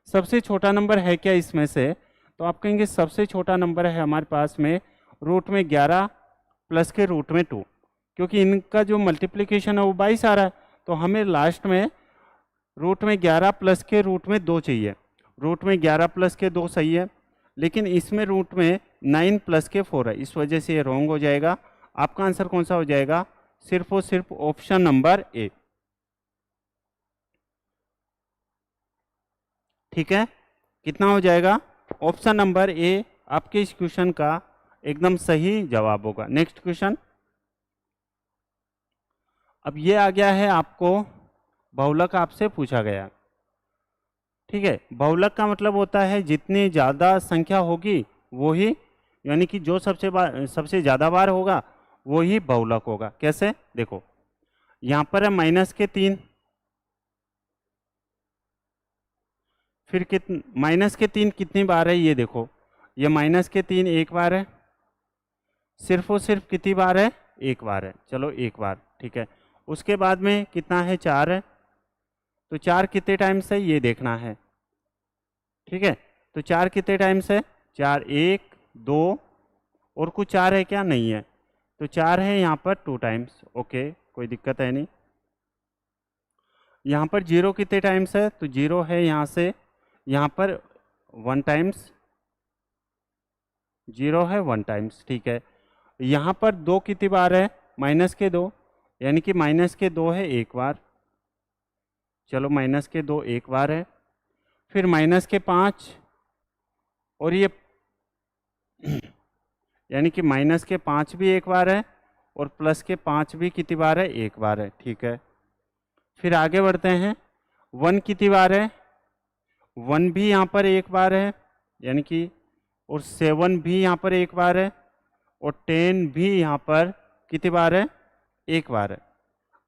सबसे छोटा नंबर है क्या इसमें से? तो आप कहेंगे सबसे छोटा नंबर है हमारे पास में रूट में 11 प्लस के रूट में 2, क्योंकि इनका जो मल्टीप्लिकेशन है वो 22 आ रहा है। तो हमें लास्ट में रूट में 11 प्लस के रूट में 2 चाहिए। रूट में 11 प्लस के 2 सही है, लेकिन इसमें रूट में 9 प्लस के 4 है, इस वजह से ये रॉन्ग हो जाएगा। आपका आंसर कौन सा हो जाएगा? सिर्फ और सिर्फ ऑप्शन नंबर ए, ठीक है। कितना हो जाएगा? ऑप्शन नंबर ए आपके इस क्वेश्चन का एकदम सही जवाब होगा। Next question. अब ये आ गया है आपको बहुलक आपसे पूछा गया, ठीक है। बहुलक का मतलब होता है जितनी ज़्यादा संख्या होगी वो ही, यानी कि जो सबसे ज़्यादा बार होगा वो ही बहुलक होगा। कैसे? देखो यहाँ पर है -3, फिर -3 कितनी बार है ये देखो, ये -3 एक बार है, सिर्फ और सिर्फ कितनी बार है? एक बार है, चलो एक बार, ठीक है। उसके बाद में कितना है? 4 है, तो 4 कितने टाइम्स है ये देखना है, ठीक है। तो 4 कितने टाइम्स है? 4 1 2 और कुछ 4 है क्या? नहीं है, तो 4 है यहाँ पर 2 टाइम्स, ओके, कोई दिक्कत है नहीं। यहाँ पर 0 कितने टाइम्स है? तो 0 है यहाँ से यहाँ पर 1 टाइम्स, 0 है 1 टाइम्स, ठीक है। यहाँ पर 2 कितनी बार है? -2, यानी कि -2 है एक बार, चलो -2 एक बार है। फिर -5 और ये यानी कि -5 भी एक बार है और +5 भी कितनी बार है? एक बार है, ठीक है। फिर आगे बढ़ते हैं, 1 कितनी बार है? 1 भी यहाँ पर एक बार है, यानी कि, और 7 भी यहाँ पर एक बार है, और 10 भी यहाँ पर कितनी बार है? एक बार है।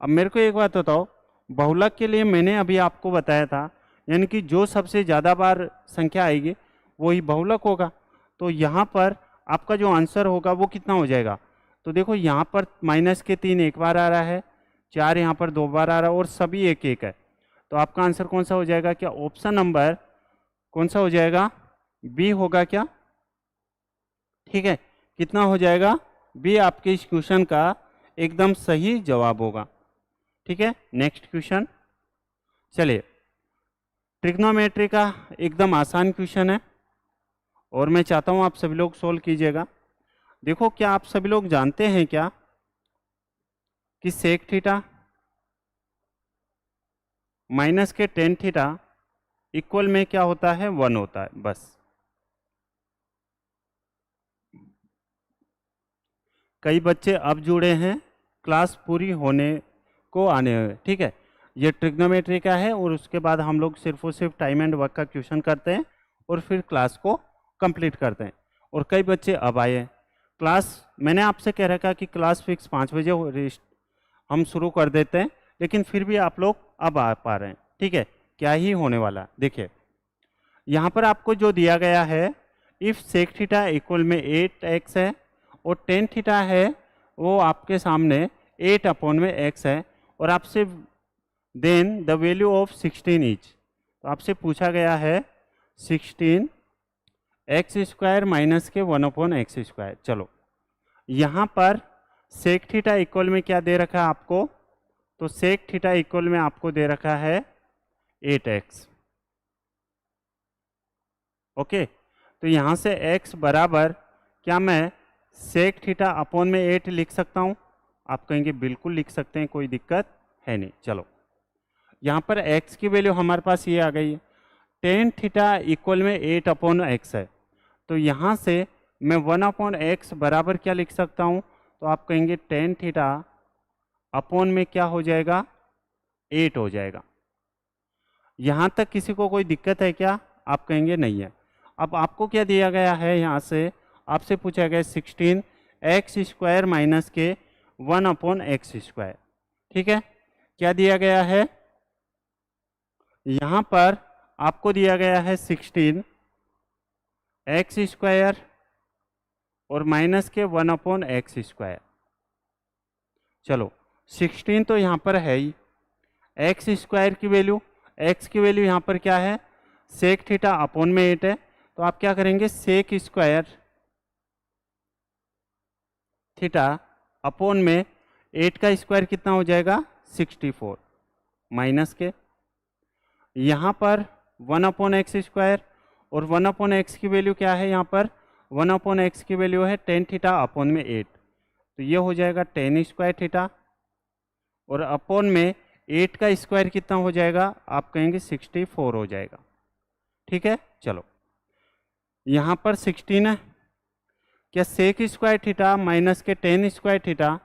अब मेरे को एक बात बताओ, बहुलक के लिए मैंने अभी आपको बताया था, यानी कि जो सबसे ज़्यादा बार संख्या आएगी वही बहुलक होगा। तो यहाँ पर आपका जो आंसर होगा वो कितना हो जाएगा? तो देखो यहाँ पर -3 एक बार आ रहा है, 4 यहाँ पर 2 बार आ रहा है, और सभी एक एक है। तो आपका आंसर कौन सा हो जाएगा? क्या ऑप्शन नंबर कौन सा हो जाएगा? बी होगा क्या? ठीक है, कितना हो जाएगा? बी आपके इस क्वेश्चन का एकदम सही जवाब होगा, ठीक है। नेक्स्ट क्वेश्चन, चलिए। ट्रिग्नोमेट्री का एकदम आसान क्वेश्चन है और मैं चाहता हूं आप सभी लोग सोल्व कीजिएगा। देखो, क्या आप सभी लोग जानते हैं क्या कि सेक थीटा माइनस के टेन थीटा इक्वल में क्या होता है? 1 होता है, बस। कई बच्चे अब जुड़े हैं, क्लास पूरी होने को आने हुए, ठीक है। ये ट्रिग्नोमेट्री का है और उसके बाद हम लोग सिर्फ और सिर्फ टाइम एंड वर्क का क्वेश्चन करते हैं और फिर क्लास को कंप्लीट करते हैं। और कई बच्चे अब आए हैं क्लास, मैंने आपसे कह रखा कि क्लास फिक्स 5 बजे हम शुरू कर देते हैं, लेकिन फिर भी आप लोग अब आ पा रहे हैं, ठीक है। क्या ही होने वाला, देखिए यहाँ पर आपको जो दिया गया है, इफ सेक थीटा इक्वल में 8x है और टेन थीटा है वो आपके सामने 8/x है, और आपसे देन द वैल्यू ऑफ 16 इच, तो आपसे पूछा गया है 16x² माइनस के 1/x²। चलो यहाँ पर सेक थीटा इक्वल में क्या दे रखा है आपको? तो सेक थीटा इक्वल में आपको दे रखा है 8x, ओके। तो यहाँ से x बराबर, क्या मैं सेक थीटा अपॉन में 8 लिख सकता हूँ? आप कहेंगे बिल्कुल लिख सकते हैं, कोई दिक्कत है नहीं। चलो यहाँ पर x की वैल्यू हमारे पास ये आ गई है, टेन थीटा इक्वल में 8/x है, तो यहाँ से मैं 1/x बराबर क्या लिख सकता हूँ? तो आप कहेंगे टेन थीटा अपॉन में क्या हो जाएगा? 8 हो जाएगा। यहाँ तक किसी को कोई दिक्कत है क्या? आप कहेंगे नहीं है। अब आपको क्या दिया गया है? यहाँ से आपसे पूछा गया 16x² माइनस के 1/x², ठीक है। क्या दिया गया है? यहाँ पर आपको दिया गया है 16x² और माइनस के 1/x²। चलो 16 तो यहाँ पर है ही, एक्स स्क्वायर की वैल्यू, एक्स की वैल्यू यहाँ पर क्या है, सेक थीटा अपॉन में 8 है, तो आप क्या करेंगे, सेक स्क्वायर थीटा अपॉन में 8 का स्क्वायर कितना हो जाएगा, 64 माइनस के, यहाँ पर 1 अपॉन एक्स स्क्वायर, और 1 अपॉन एक्स की वैल्यू क्या है, यहाँ पर 1 अपॉन एक्स की वैल्यू है टेन थीटा अपॉन में 8, तो ये हो जाएगा टेन स्क्वायर थीटा, और अपॉन में 8 का स्क्वायर कितना हो जाएगा, आप कहेंगे 64 हो जाएगा। ठीक है, चलो यहाँ पर 16 है, क्या सेक स्क्वायर थीटा माइनस के टेन स्क्वायर थीटा,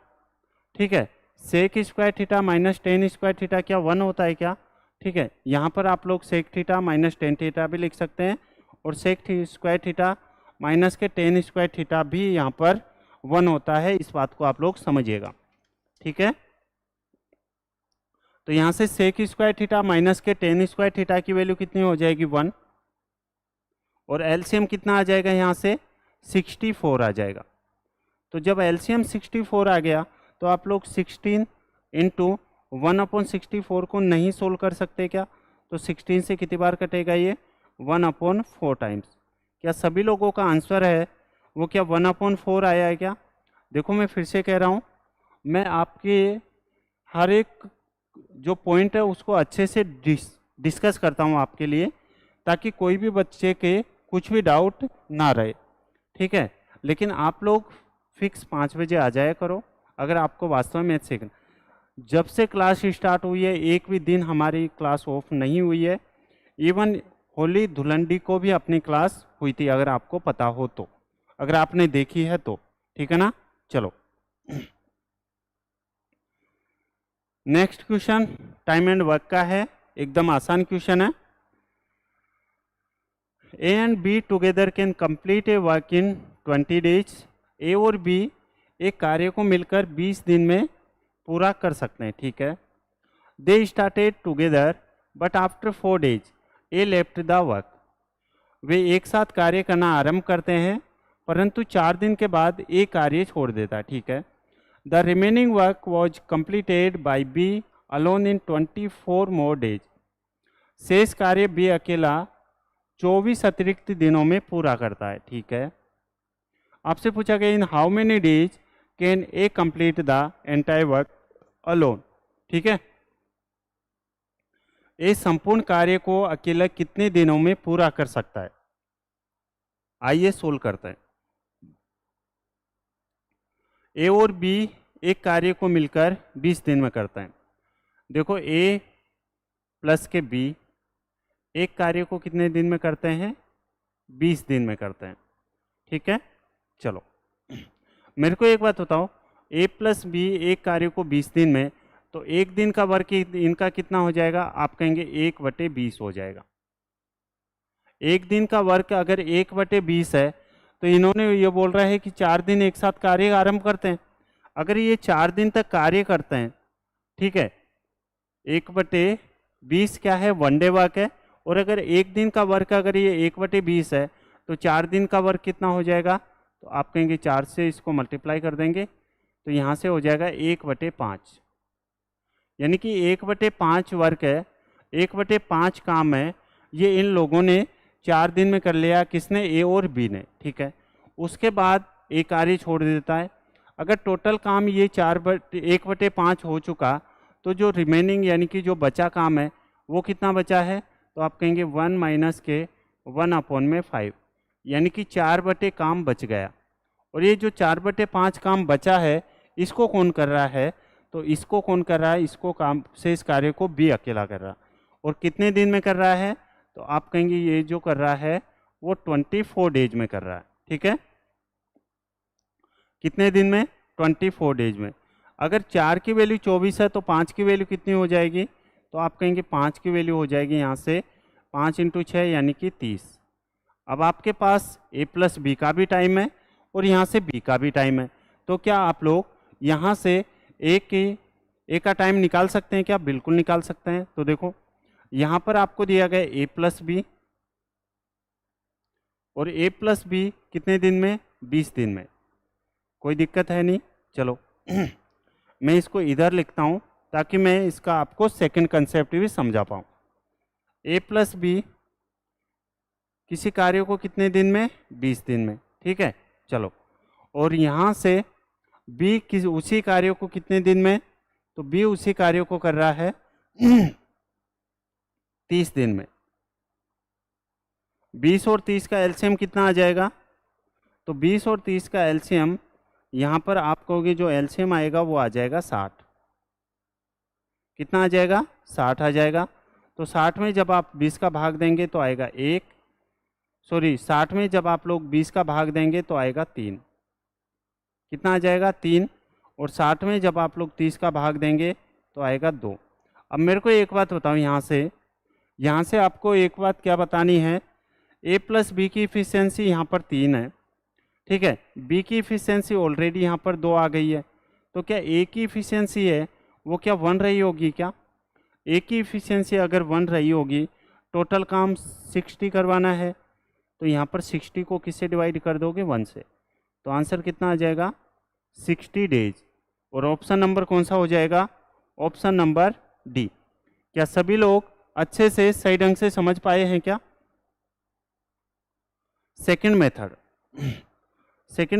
ठीक है, sec square theta minus tan square theta क्या 1 होता है क्या, ठीक है, यहाँ पर आप लोग sec theta minus tan theta भी लिख सकते हैं, और सेक स्क्वायर थीटा माइनस के टेन स्क्वायर थीटा भी यहाँ पर 1 होता है, इस बात को आप लोग समझिएगा। ठीक है, तो यहाँ से सेक स्क्वायर थीटा माइनस के टेन स्क्वायर थीटा की वैल्यू कितनी हो जाएगी, 1, और एलसीएम कितना आ जाएगा, यहाँ से 64 आ जाएगा। तो जब एलसीएम 64 आ गया तो आप लोग 16 इंटू 1 अपॉन 64 को नहीं सोल्व कर सकते क्या, तो 16 से कितनी बार कटेगा ये, 1 अपॉन 4 टाइम्स। क्या सभी लोगों का आंसर है वो क्या 1 अपॉन 4 आया है क्या? देखो मैं फिर से कह रहा हूँ, मैं आपके हर एक जो पॉइंट है उसको अच्छे से डिस्कस करता हूँ आपके लिए, ताकि कोई भी बच्चे के कुछ भी डाउट ना रहे। ठीक है, लेकिन आप लोग फिक्स 5 बजे आ जाया करो अगर आपको वास्तव में मैथ सीखना। जब से क्लास स्टार्ट हुई है एक भी दिन हमारी क्लास ऑफ नहीं हुई है, इवन होली धुलंडी को भी अपनी क्लास हुई थी, अगर आपको पता हो तो, अगर आपने देखी है तो। ठीक है ना, चलो next question time and work का है, एकदम आसान क्वेश्चन है। A and B together can complete a work in 20 days. A और बी एक कार्य को मिलकर 20 दिन में पूरा कर सकते हैं। ठीक है, they started together but after 4 days A left the work. वे एक साथ कार्य करना आरंभ करते हैं परंतु 4 दिन के बाद ए कार्य छोड़ देता है। ठीक है, the remaining work was completed by B alone in 24 more days. शेष कार्य बी अकेला 24 अतिरिक्त दिनों में पूरा करता है। ठीक है, आपसे पूछा गया in how many days can a complete the entire work alone. ठीक है, ए संपूर्ण कार्य को अकेला कितने दिनों में पूरा कर सकता है? आइए सोल्व करते हैं। ए और बी एक कार्य को मिलकर 20 दिन में करते हैं। देखो ए प्लस के बी एक कार्य को कितने दिन में करते हैं? 20 दिन में करते हैं। ठीक है, चलो मेरे को एक बात बताओ, ए प्लस बी एक कार्य को 20 दिन में, तो एक दिन का वर्क इनका कितना हो जाएगा? आप कहेंगे 1/20 हो जाएगा। एक दिन का वर्क अगर 1/20 है तो इन्होंने ये बोल रहा है कि 4 दिन एक साथ कार्य आरंभ करते हैं। अगर ये 4 दिन तक कार्य करते हैं, ठीक है, 1/20 क्या है? 1 डे वर्क है। और अगर एक दिन का वर्क अगर ये 1/20 है तो 4 दिन का वर्क कितना हो जाएगा? तो आप कहेंगे 4 से इसको मल्टीप्लाई कर देंगे तो यहाँ से हो जाएगा 1/5, यानी कि 1/5 वर्क है, 1/5 काम है, ये इन लोगों ने 4 दिन में कर लिया। किसने? ए और बी ने। ठीक है, उसके बाद ए कार्य छोड़ देता है। अगर टोटल काम ये 1/5 हो चुका तो जो रिमेनिंग यानी कि जो बचा काम है वो कितना बचा है? तो आप कहेंगे 1 माइनस के 1/5, यानी कि 4 काम बच गया। और ये जो 4/5 काम बचा है इसको कौन कर रहा है? तो इसको कौन कर रहा है? इसको काम से इस कार्य को बी अकेला कर रहा है। और कितने दिन में कर रहा है? तो आप कहेंगे ये जो कर रहा है वो 24 डेज में कर रहा है। ठीक है, कितने दिन में? 24 डेज में। अगर 4 की वैल्यू 24 है तो 5 की वैल्यू कितनी हो जाएगी? तो आप कहेंगे 5 की वैल्यू हो जाएगी यहाँ से 5 × 6 यानी कि 30। अब आपके पास ए प्लस बी का भी टाइम है और यहाँ से बी का भी टाइम है, तो क्या आप लोग यहाँ से ए का टाइम निकाल सकते हैं क्या? बिल्कुल निकाल सकते हैं। तो देखो यहाँ पर आपको दिया गया ए प्लस बी, और ए प्लस बी कितने दिन में? 20 दिन में। कोई दिक्कत है नहीं। चलो मैं इसको इधर लिखता हूँ ताकि मैं इसका आपको सेकंड कंसेप्ट भी समझा पाऊँ। ए प्लस बी किसी कार्य को कितने दिन में? 20 दिन में। ठीक है, चलो। और यहाँ से बी उसी कार्य को कितने दिन में? तो बी उसी कार्य को कर रहा है 30 दिन में। 20 और 30 का एलसीएम कितना आ जाएगा? तो 20 और 30 का एलसीएम यहाँ पर आप कहोगे जो एलसीएम आएगा वो आ जाएगा 60। कितना आ जाएगा? 60 आ जाएगा। तो 60 में जब आप 20 का भाग देंगे तो आएगा 1, 60 में जब आप लोग 20 का भाग देंगे तो आएगा 3। कितना आ जाएगा? 3। और 60 में जब आप लोग 30 का भाग देंगे तो आएगा 2। अब मेरे को एक बात बताओ, यहाँ से आपको एक बात क्या बतानी है? ए प्लस बी की इफिशियंसी यहाँ पर 3 है, ठीक है। बी की इफिशियंसी ऑलरेडी यहाँ पर 2 आ गई है। तो क्या ए की इफिशियंसी है वो क्या 1 रही होगी? क्या ए की इफिशियंसी अगर 1 रही होगी, टोटल काम 60 करवाना है, तो यहाँ पर 60 को किससे डिवाइड कर दोगे? 1 से। तो आंसर कितना आ जाएगा? 60 डेज। और ऑप्शन नंबर कौन सा हो जाएगा? Option number D. क्या सभी लोग अच्छे से सही ढंग से समझ पाए हैं क्या? सेकंड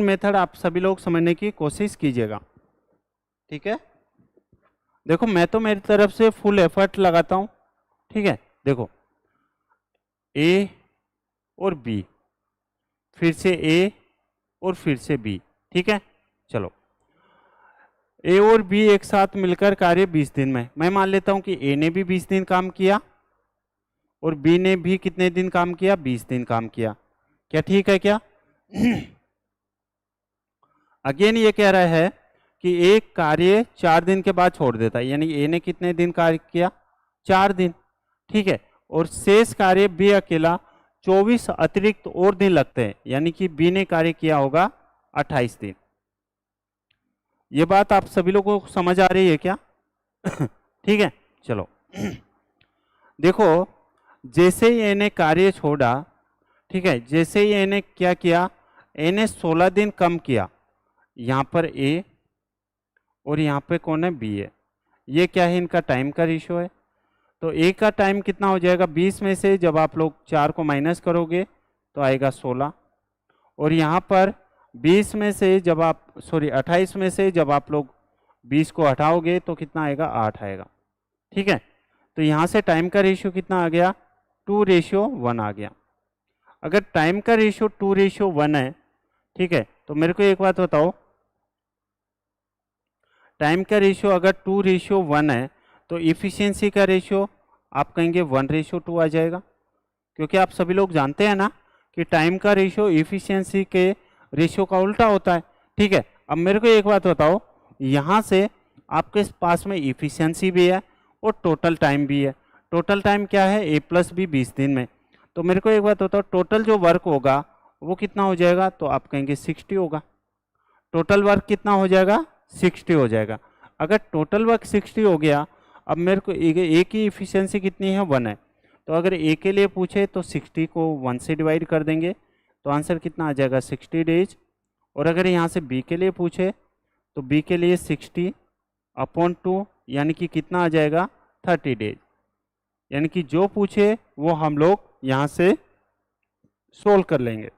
मेथड आप सभी लोग समझने की कोशिश कीजिएगा, ठीक है। देखो मैं तो मेरी तरफ से फुल एफर्ट लगाता हूं, ठीक है। देखो ए और बी, फिर से ए और फिर से बी, ठीक है। चलो ए और बी एक साथ मिलकर कार्य 20 दिन में। मैं मान लेता हूं कि ए ने भी 20 दिन काम किया और बी ने भी कितने दिन काम किया? 20 दिन काम किया। क्या ठीक है क्या? अगेन ये कह रहा है कि एक कार्य 4 दिन के बाद छोड़ देता है, यानी ए ने कितने दिन कार्य किया? 4 दिन, ठीक है। और शेष कार्य बी अकेला 24 अतिरिक्त और दिन लगते हैं, यानी कि बी ने कार्य किया होगा 28 दिन। ये बात आप सभी लोगों को समझ आ रही है क्या? ठीक है, चलो। देखो जैसे ही ए ने कार्य छोड़ा, ठीक है, जैसे ही ए ने क्या किया? ए ने 16 दिन कम किया। यहाँ पर ए और यहाँ पे कौन है? बी है। ये क्या है? इनका टाइम का रेशियो है। तो ए का टाइम कितना हो जाएगा? 20 में से जब आप लोग 4 को माइनस करोगे तो आएगा 16। और यहाँ पर 20 में से जब आप 28 में से जब आप लोग 20 को हटाओगे तो कितना आएगा? 8 आएगा, ठीक है। तो यहाँ से टाइम का रेशियो कितना आ गया? 2:1 आ गया। अगर टाइम का रेशियो 2:1 है, ठीक है, तो मेरे को एक बात बताओ, टाइम का रेशियो अगर 2:1 है तो इफिशियंसी का रेशियो आप कहेंगे 1:2 आ जाएगा, क्योंकि आप सभी लोग जानते हैं ना कि टाइम का रेशियो इफिशियंसी के रेशियो का उल्टा होता है, ठीक है। अब मेरे को एक बात बताओ, यहाँ से आपके पास में इफिशियंसी भी है और टोटल टाइम भी है। टोटल टाइम क्या है? ए प्लस बी 20 दिन में। तो मेरे को एक बात बताओ, टोटल जो वर्क होगा वो कितना हो जाएगा? तो आप कहेंगे 60 होगा। टोटल वर्क कितना हो जाएगा? 60 हो जाएगा। अगर टोटल वर्क 60 हो गया, अब मेरे को ए की इफिशियंसी कितनी है? 1 है। तो अगर ए के लिए पूछे तो 60 को 1 से डिवाइड कर देंगे, तो आंसर कितना आ जाएगा? 60 डेज। और अगर यहाँ से बी के लिए पूछे तो बी के लिए 60/2 यानी कि कितना आ जाएगा? 30 डेज। यानी कि जो पूछे वो हम लोग यहाँ से सोल्व कर लेंगे।